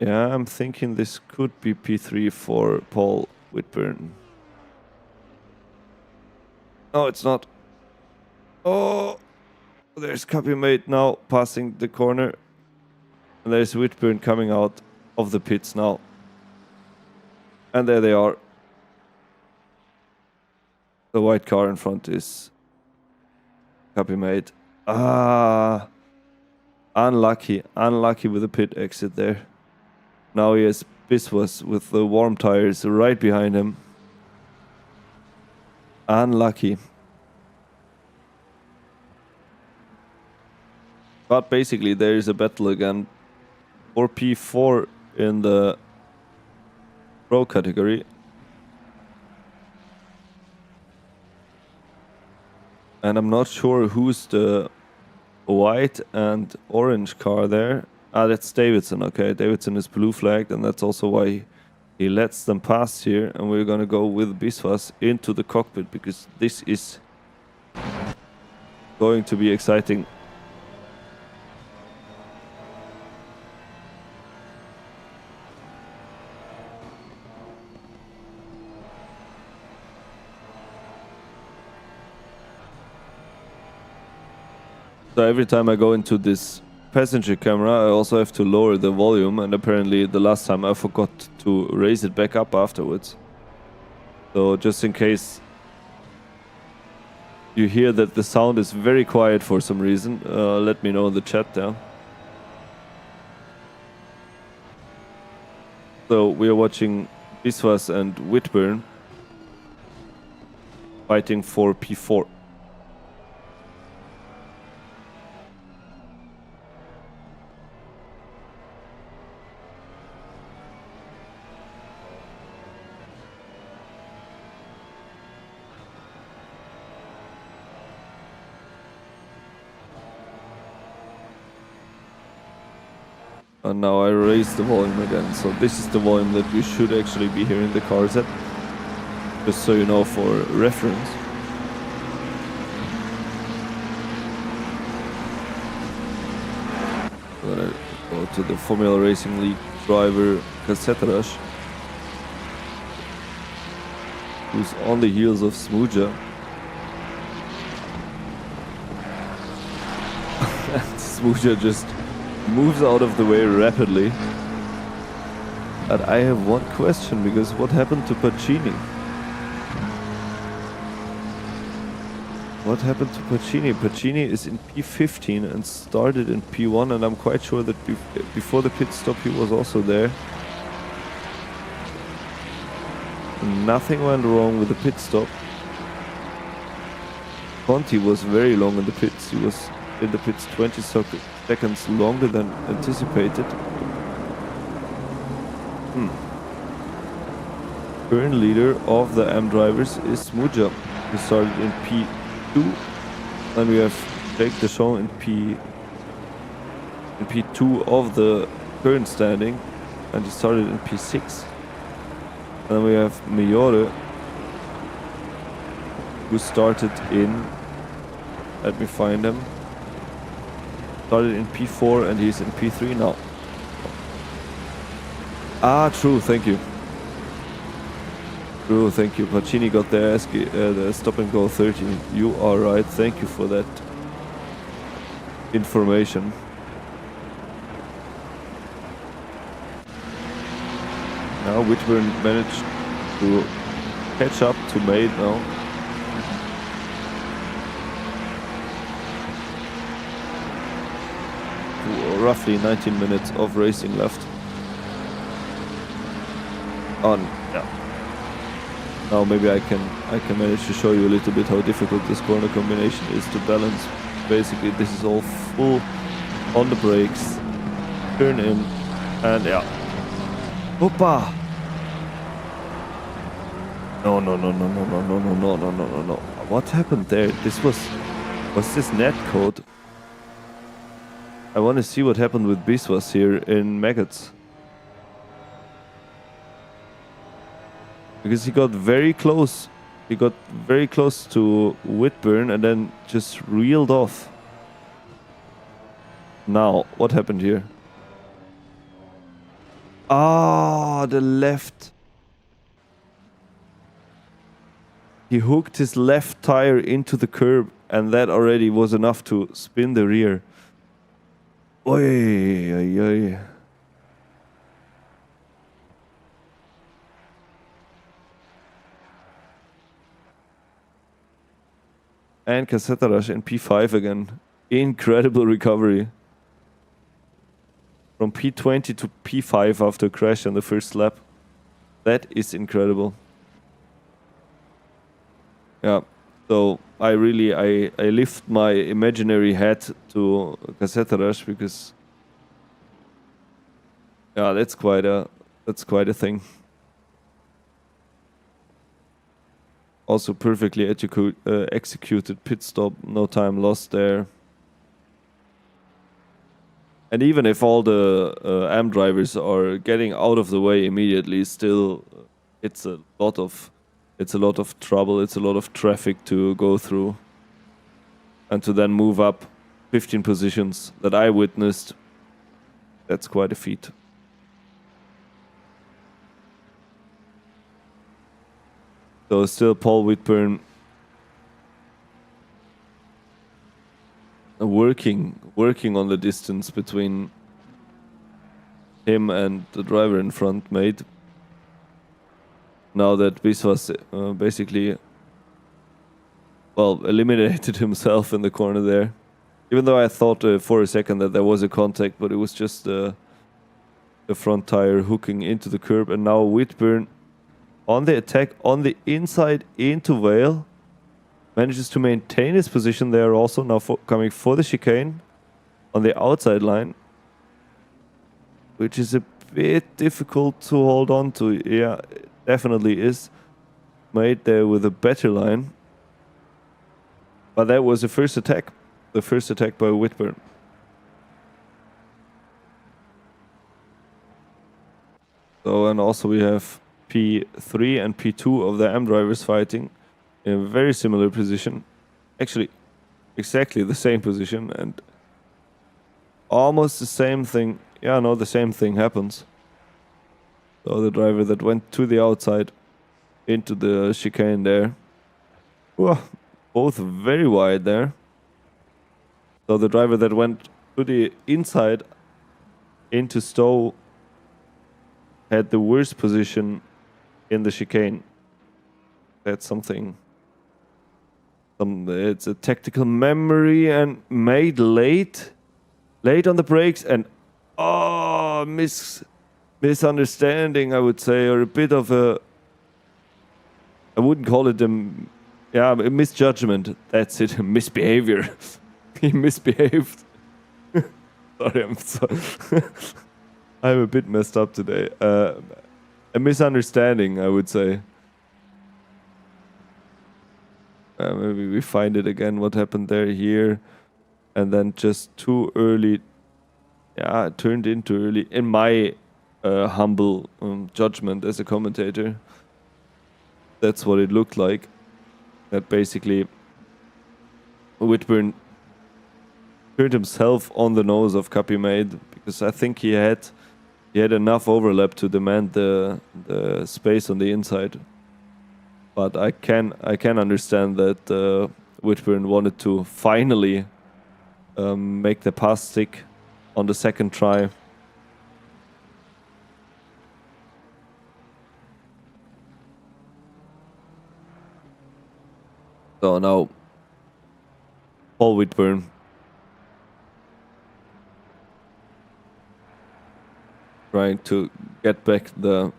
Yeah, I'm thinking this could be P3 for Paul Whitburn. No, it's not. Oh, there's Copy Made now passing the corner. And there's Whitburn coming out of the pits now. And there they are. The white car in front is Copy Made. Unlucky with the pit exit there. Now he has Biswas with the warm tires right behind him. Unlucky. But basically there is a battle again for P4 in the Pro category. And I'm not sure who's the white and orange car there. That's Davidson, okay. Davidson is blue flagged, and that's also why he lets them pass here. And we're gonna go with Biswas into the cockpit because this is going to be exciting. So every time I go into this passenger camera, I also have to lower the volume, and apparently the last time I forgot to raise it back up afterwards. So just in case you hear that the sound is very quiet for some reason, let me know in the chat there. So we are watching Biswas and Whitburn fighting for P4. And now I raise the volume again, so this is the volume that you should actually be hearing the cars at, just so you know for reference. I'm gonna go to the Formula Racing League driver Kassetarash, who's on the heels of Smuja. Smuja just moves out of the way rapidly. And I have one question, because what happened to Pacini? What happened to Pacini? Pacini is in P15 and started in P1, and I'm quite sure that before the pit stop he was also there. Nothing went wrong with the pit stop. Conti was very long in the pits. He was in the pits 20 seconds longer than anticipated. Current leader of the M drivers is Smuja, who started in P2. Then we have Jake Deschamps in P2 of the current standing, and he started in P6. And then we have Migliore, who started in... Let me find him. Started in P4 and he's in P3 now. Ah, true, thank you. True, thank you. Pacini got the stop and go 30. You are right, thank you for that information. Now Whitburn managed to catch up to Maid now. Roughly 19 minutes of racing left. On, yeah. Now maybe I can manage to show you a little bit how difficult this corner combination is to balance. Basically, this is all full on the brakes, turn in, and yeah. Hoppa! No. What happened there? Was this net code? I want to see what happened with Biswas here in Maggots. Because he got very close. He got very close to Whitburn and then just reeled off. Now, what happened here? Ah, the left. He hooked his left tire into the curb and that already was enough to spin the rear. Oi. And Cassetarash in P5 again. Incredible recovery. From P20 to P5 after a crash on the first lap. That is incredible. Yeah. So I lift my imaginary hat to Cassetarash because yeah, that's quite a thing. Also perfectly executed pit stop, no time lost there. And even if all the AM drivers are getting out of the way immediately, still it's a lot of trouble, it's a lot of traffic to go through. And to then move up 15 positions that I witnessed, that's quite a feat. So still Paul Whitburn working on the distance between him and the driver in front, Maid. Now that Biswas basically, well, eliminated himself in the corner there. Even though I thought for a second that there was a contact, but it was just the front tire hooking into the curb. And now Whitburn on the attack on the inside into Vale. Manages to maintain his position there also. Now coming for the chicane on the outside line. Which is a bit difficult to hold on to. Yeah, it definitely is. Made there with a better line. But that was the first attack. The first attack by Whitburn. So, and also we have P3 and P2 of the AM drivers fighting in a very similar position. Actually, exactly the same position and almost the same thing. Yeah, no, the same thing happens. So the driver that went to the outside into the chicane there. Whoa, both very wide there. So the driver that went to the inside into Stowe had the worst position in the chicane. That's something. It's a tactical memory and made late on the brakes and misunderstanding, I would say, or a bit of a. I wouldn't call it a misjudgment. That's it, misbehavior. He misbehaved. Sorry, I'm a bit messed up today. A misunderstanding, I would say. Maybe we find it again, what happened there here. And then just too early. Yeah, it turned in too early. In my humble judgment as a commentator. That's what it looked like. that basically Whitburn turned himself on the nose of Capimate, because I think he had enough overlap to demand the space on the inside. But I can understand that Whitburn wanted to finally make the pass stick on the second try. So now Paul Whitburn trying to get back the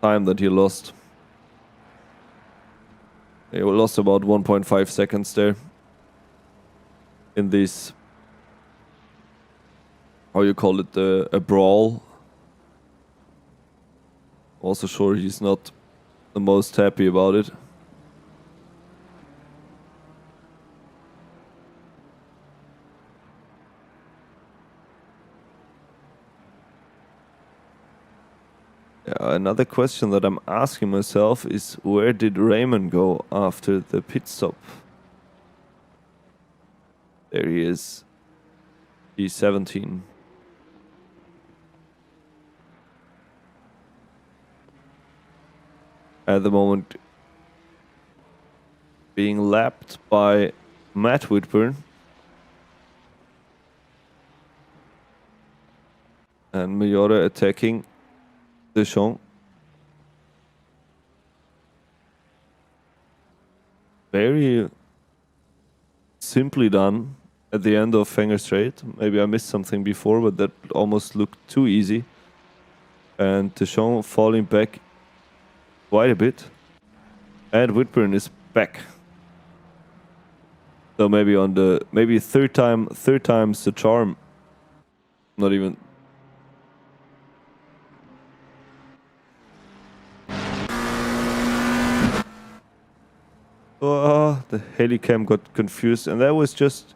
time that he lost. He lost about 1.5 seconds there in this, how you call it, a brawl. Also sure he's not the most happy about it. Yeah, another question that I'm asking myself is, where did Raymond go after the pit stop? There he is. P17. At the moment being lapped by Matt Whitburn. And Miura attacking Deschamps. Very simply done at the end of Fenger Straight. Maybe I missed something before, but that almost looked too easy. And Deschamps falling back quite a bit. And Whitburn is back. So maybe on the third time's the charm. Not even. Oh, the helicam got confused, and that was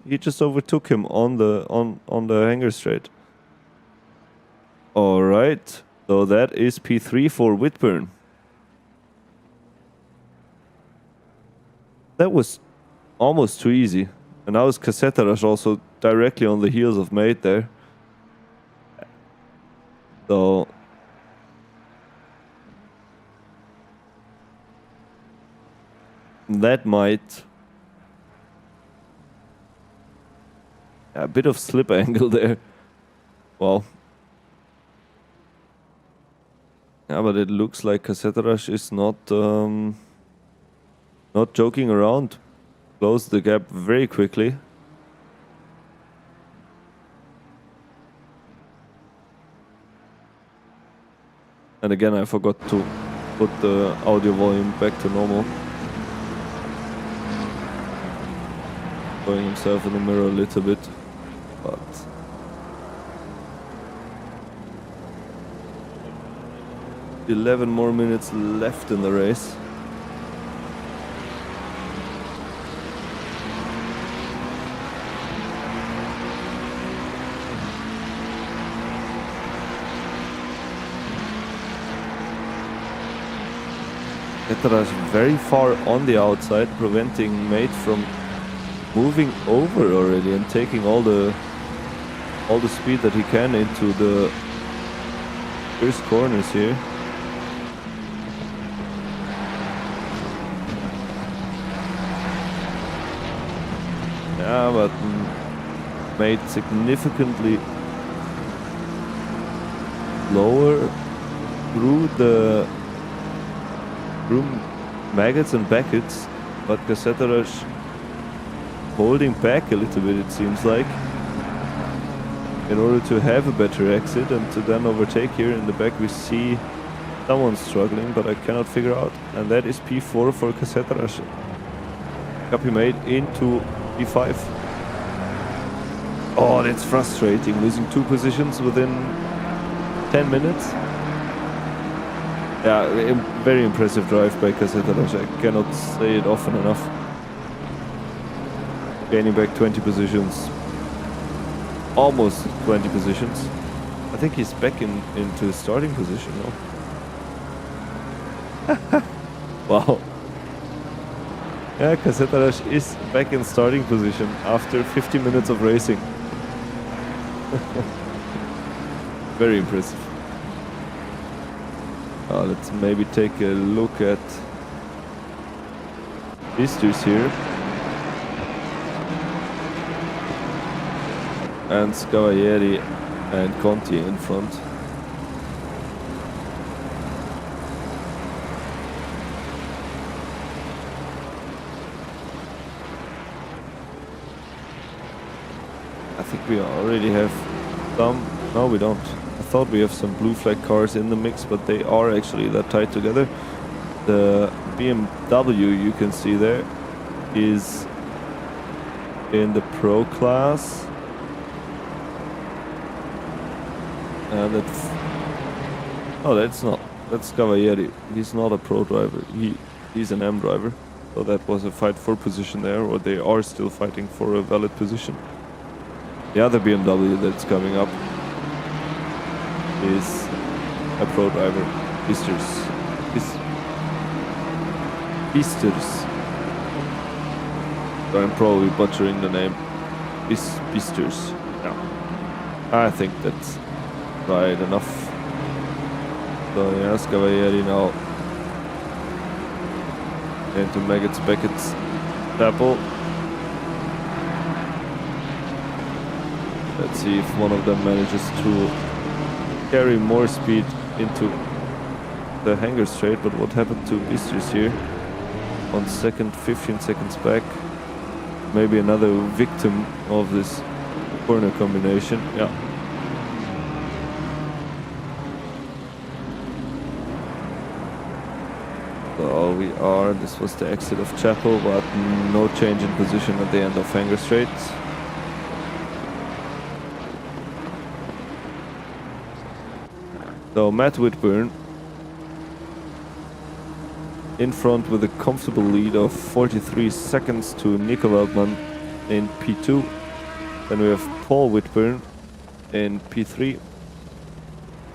he just overtook him on the hanger straight. All right, so that is P3 for Whitburn. That was almost too easy, and now is Cassetta also directly on the heels of Mate there. So that might... A bit of slip angle there. Wow. Yeah, but it looks like Cassetta is not joking around. Closed the gap very quickly. And again, I forgot to put the audio volume back to normal. Showing himself in the mirror a little bit, but $11 more minutes left in the race. Petra is very far on the outside, preventing Mate from moving over already and taking all the speed that he can into the first corners here. Yeah, but Mate significantly lower through Maggots and Beckett's, but Cassetta holding back a little bit, it seems like, in order to have a better exit and to then overtake. Here in the back we see someone struggling, but I cannot figure out, and that is P4 for Cassetta. Copy made into P5. Oh, that's frustrating, losing 2 positions within 10 minutes. Yeah, very impressive drive by Cassetta. I cannot say it often enough. Gaining back 20 positions. Almost 20 positions. I think he's back into his starting position now. Wow. Yeah, Cassetarash is back in starting position after 50 minutes of racing. Very impressive. Let's maybe take a look at Vistus here. And Scavalieri and Conti in front. I think we already have some. No, we don't. I thought we have some blue flag cars in the mix, but they are actually that tied together. The BMW you can see there is in the pro class. And that's not. That's Cavalieri. He's not a pro driver. He's an M driver. So that was a fight for position there, or they are still fighting for a valid position. The other BMW that's coming up is a pro driver, Bisters. So I'm probably butchering the name. Bisters. Yeah. I think that's right enough. So yeah, Cavalieri now into Beckett's chapel. Let's see if one of them manages to carry more speed into the hangar straight. But what happened to Bisters here? On second, 15 seconds back. Maybe another victim of this corner combination. Yeah. So we are, this was the exit of Chapel, but no change in position at the end of hangar straight. So Matt Whitburn in front with a comfortable lead of 43 seconds to Nico Veldman in P2. Then we have Paul Whitburn in P3.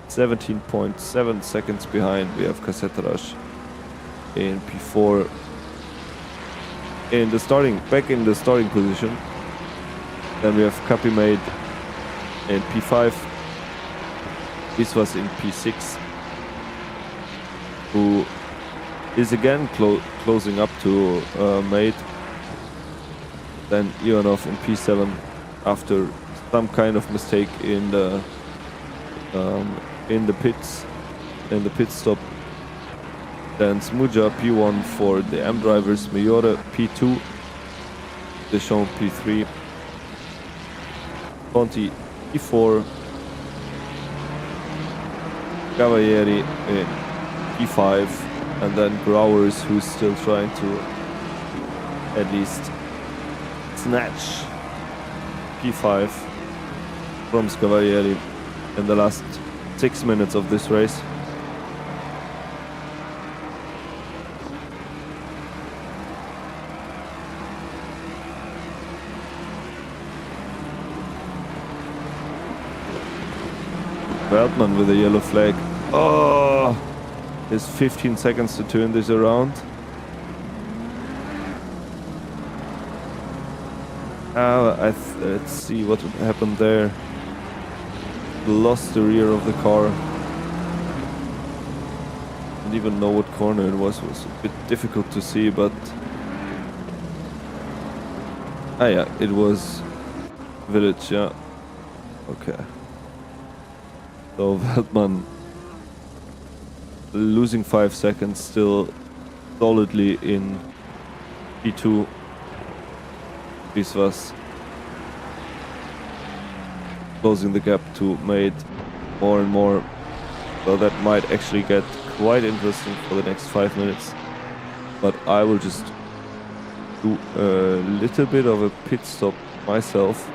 17.7 seconds behind we have Cassetarash in P4. Back in the starting position. Then we have Capimade in P5. This was in P6, who is again closing up to Mate. Then Ivanov in P7 after some kind of mistake in the pit stop. Then Smuja P1 for the M drivers, Miore P2, Deschamps P3, Conti P4, Cavalieri in P5, and then Growers, who's still trying to at least snatch P5 from Cavalieri in the last 6 minutes of this race. Veldman with a yellow flag. Oh, there's 15 seconds to turn this around. Let's see what happened there. Lost the rear of the car. Didn't even know what corner it was. It was a bit difficult to see, but yeah, it was Village. Yeah, okay. So Veldman losing 5 seconds, still solidly in P2. This was closing the gap to Mate more and more. So that might actually get quite interesting for the next 5 minutes. But I will just do a little bit of a pit stop myself.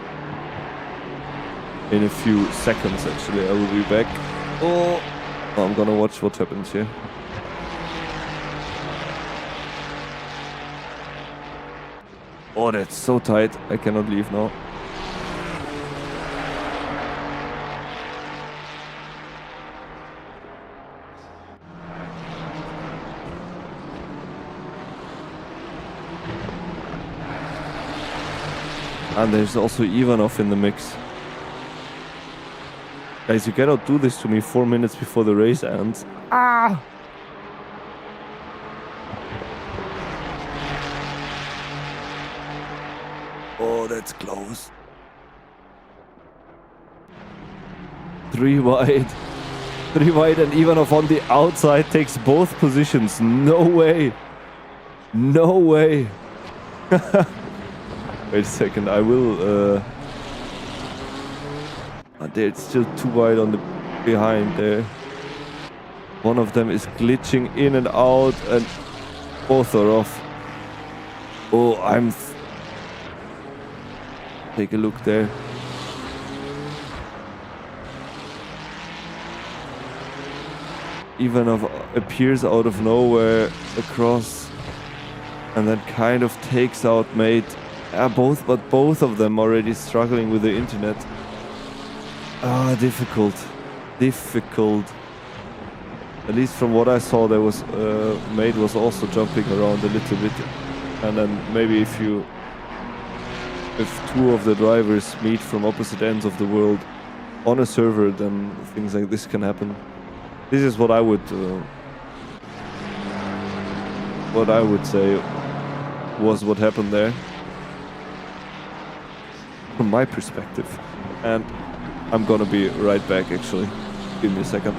In a few seconds, actually, I will be back. Oh, I'm gonna watch what happens here. Oh, that's so tight. I cannot leave now. And there's also Ivanov in the mix. Guys, you cannot do this to me 4 minutes before the race ends. Ah! Oh, that's close. 3 wide. 3 wide and Ivanov on the outside takes both positions. No way. No way. Wait a second, I will... It's still too wide on the behind there. One of them is glitching in and out and both are off. Oh, take a look there. Ivanov appears out of nowhere across and then kind of takes out mate. But both of them already struggling with the internet. Difficult. At least from what I saw, there was mate was also jumping around a little bit, and then maybe if 2 of the drivers meet from opposite ends of the world on a server, then things like this can happen. This is what I would say was what happened there from my perspective. And I'm gonna be right back, actually. Give me a second.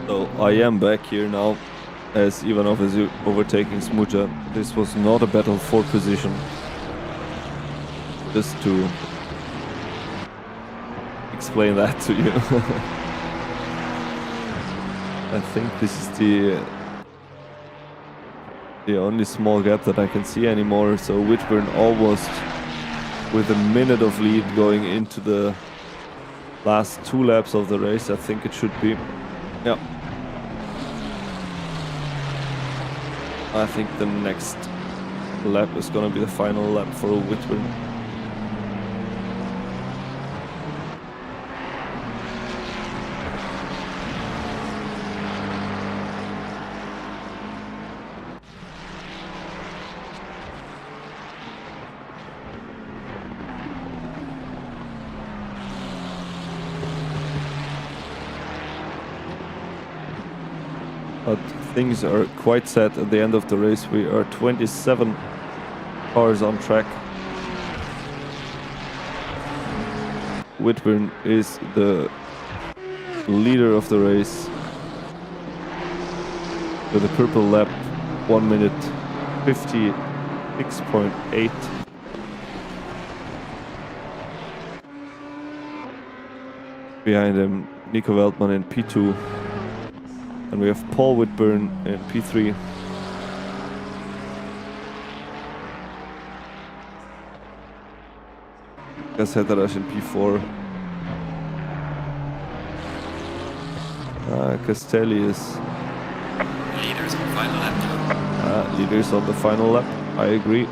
So I am back here now as Ivanov is overtaking Smuja. This was not a battle for position. Just to explain that to you. I think this is the only small gap that I can see anymore. So Whitburn almost with a minute of lead going into the last 2 laps of the race. I think it should be. Yeah. I think the next lap is gonna be the final lap for Whitburn. But things are quite set at the end of the race. We are 27 cars on track. Whitburn is the leader of the race with a purple lap, 1 minute 56.8. Behind him, Nico Weltmann in P2. And we have Paul Whitburn in P3. Cassetarash in P4. Castelli is... Leaders on the final lap. Leaders on the final lap, I agree.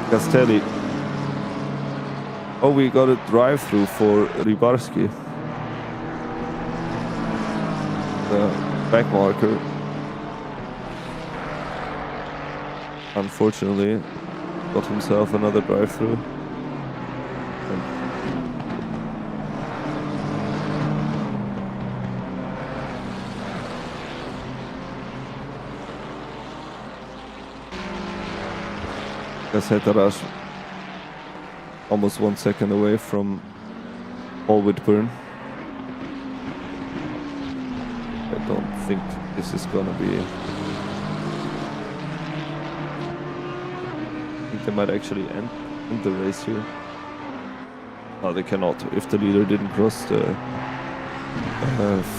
Castelli. Oh, we got a drive-through for Rybarski. The back marker. Unfortunately, got himself another drive-through. Assetto Corsa almost 1 second away from Paul Whitburn. I don't think this is gonna be... I think they might actually end the race here. No, they cannot. If the leader didn't cross the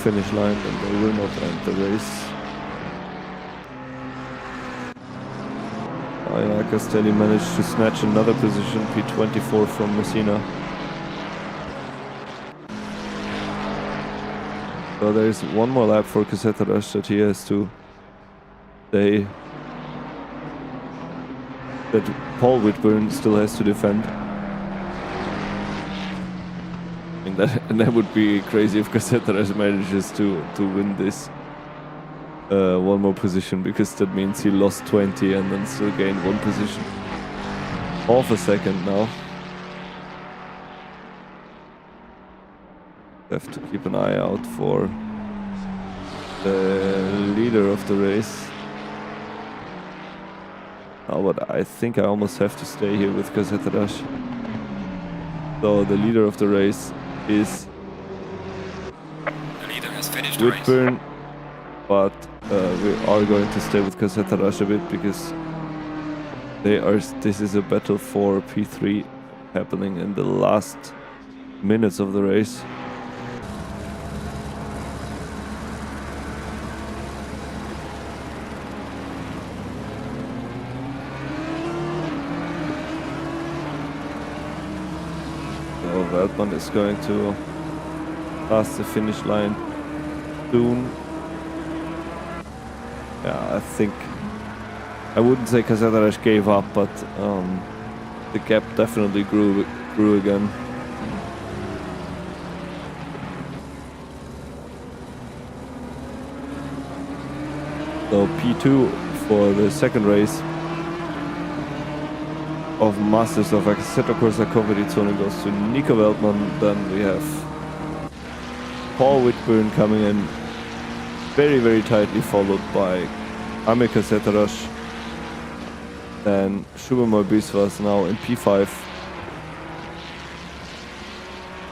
finish line, then they will not end the race. Ayana Castelli managed to snatch another position, P24 from Messina. So there's one more lap for Assetto Corsa that he has to stay. That Paul Whitburn still has to defend. And that would be crazy if Assetto Corsa manages to win this one more position, because that means he lost 20 and then still gained 1 position. Half a second now. Have to keep an eye out for the leader of the race. Oh, but I think I almost have to stay here with Assetto Corsa. So the leader of the race is The leader has finished Whitburn, but we are going to stay with Assetto Corsa a bit, because this is a battle for P3 happening in the last minutes of the race. So Veldman is going to pass the finish line soon. Yeah, I think I wouldn't say Assetto Corsa gave up, but the gap definitely grew again. So P2 for the second race of Masters of Assetto Corsa Competizione goes to Nico Veldman. Then we have Paul Whitburn coming in, very, very tightly followed by Ame Assetto Corsa. Then Shubhamoy Biswas now in P5.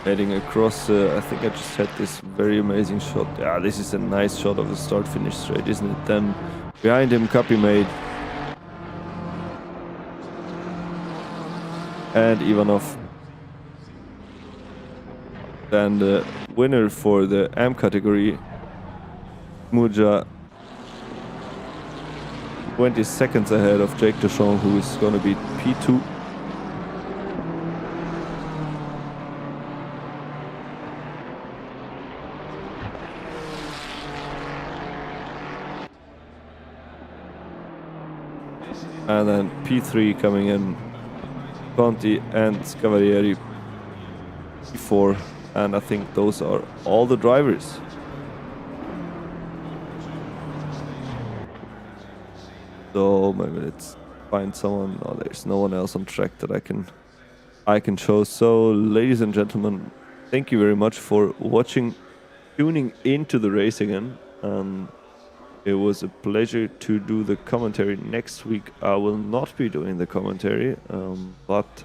Heading across, I think I just had this very amazing shot. Yeah, this is a nice shot of the start-finish straight, isn't it? Then behind him, Kapi made. And Ivanov. Then the winner for the AM category, Muja, 20 seconds ahead of Jake Deschamps, who is going to be P2. And then P3 coming in, Conti and Cavalieri P4, and I think those are all the drivers. So maybe let's find someone. Oh, there's no one else on track that I can show. So ladies and gentlemen, thank you very much for watching, tuning into the race again. It was a pleasure to do the commentary. Next week I will not be doing the commentary, but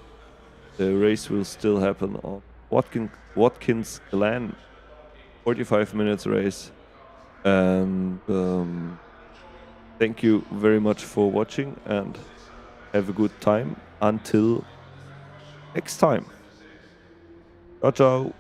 the race will still happen on Watkins Glen, 45 minutes race. And thank you very much for watching, and have a good time until next time. Ciao, ciao.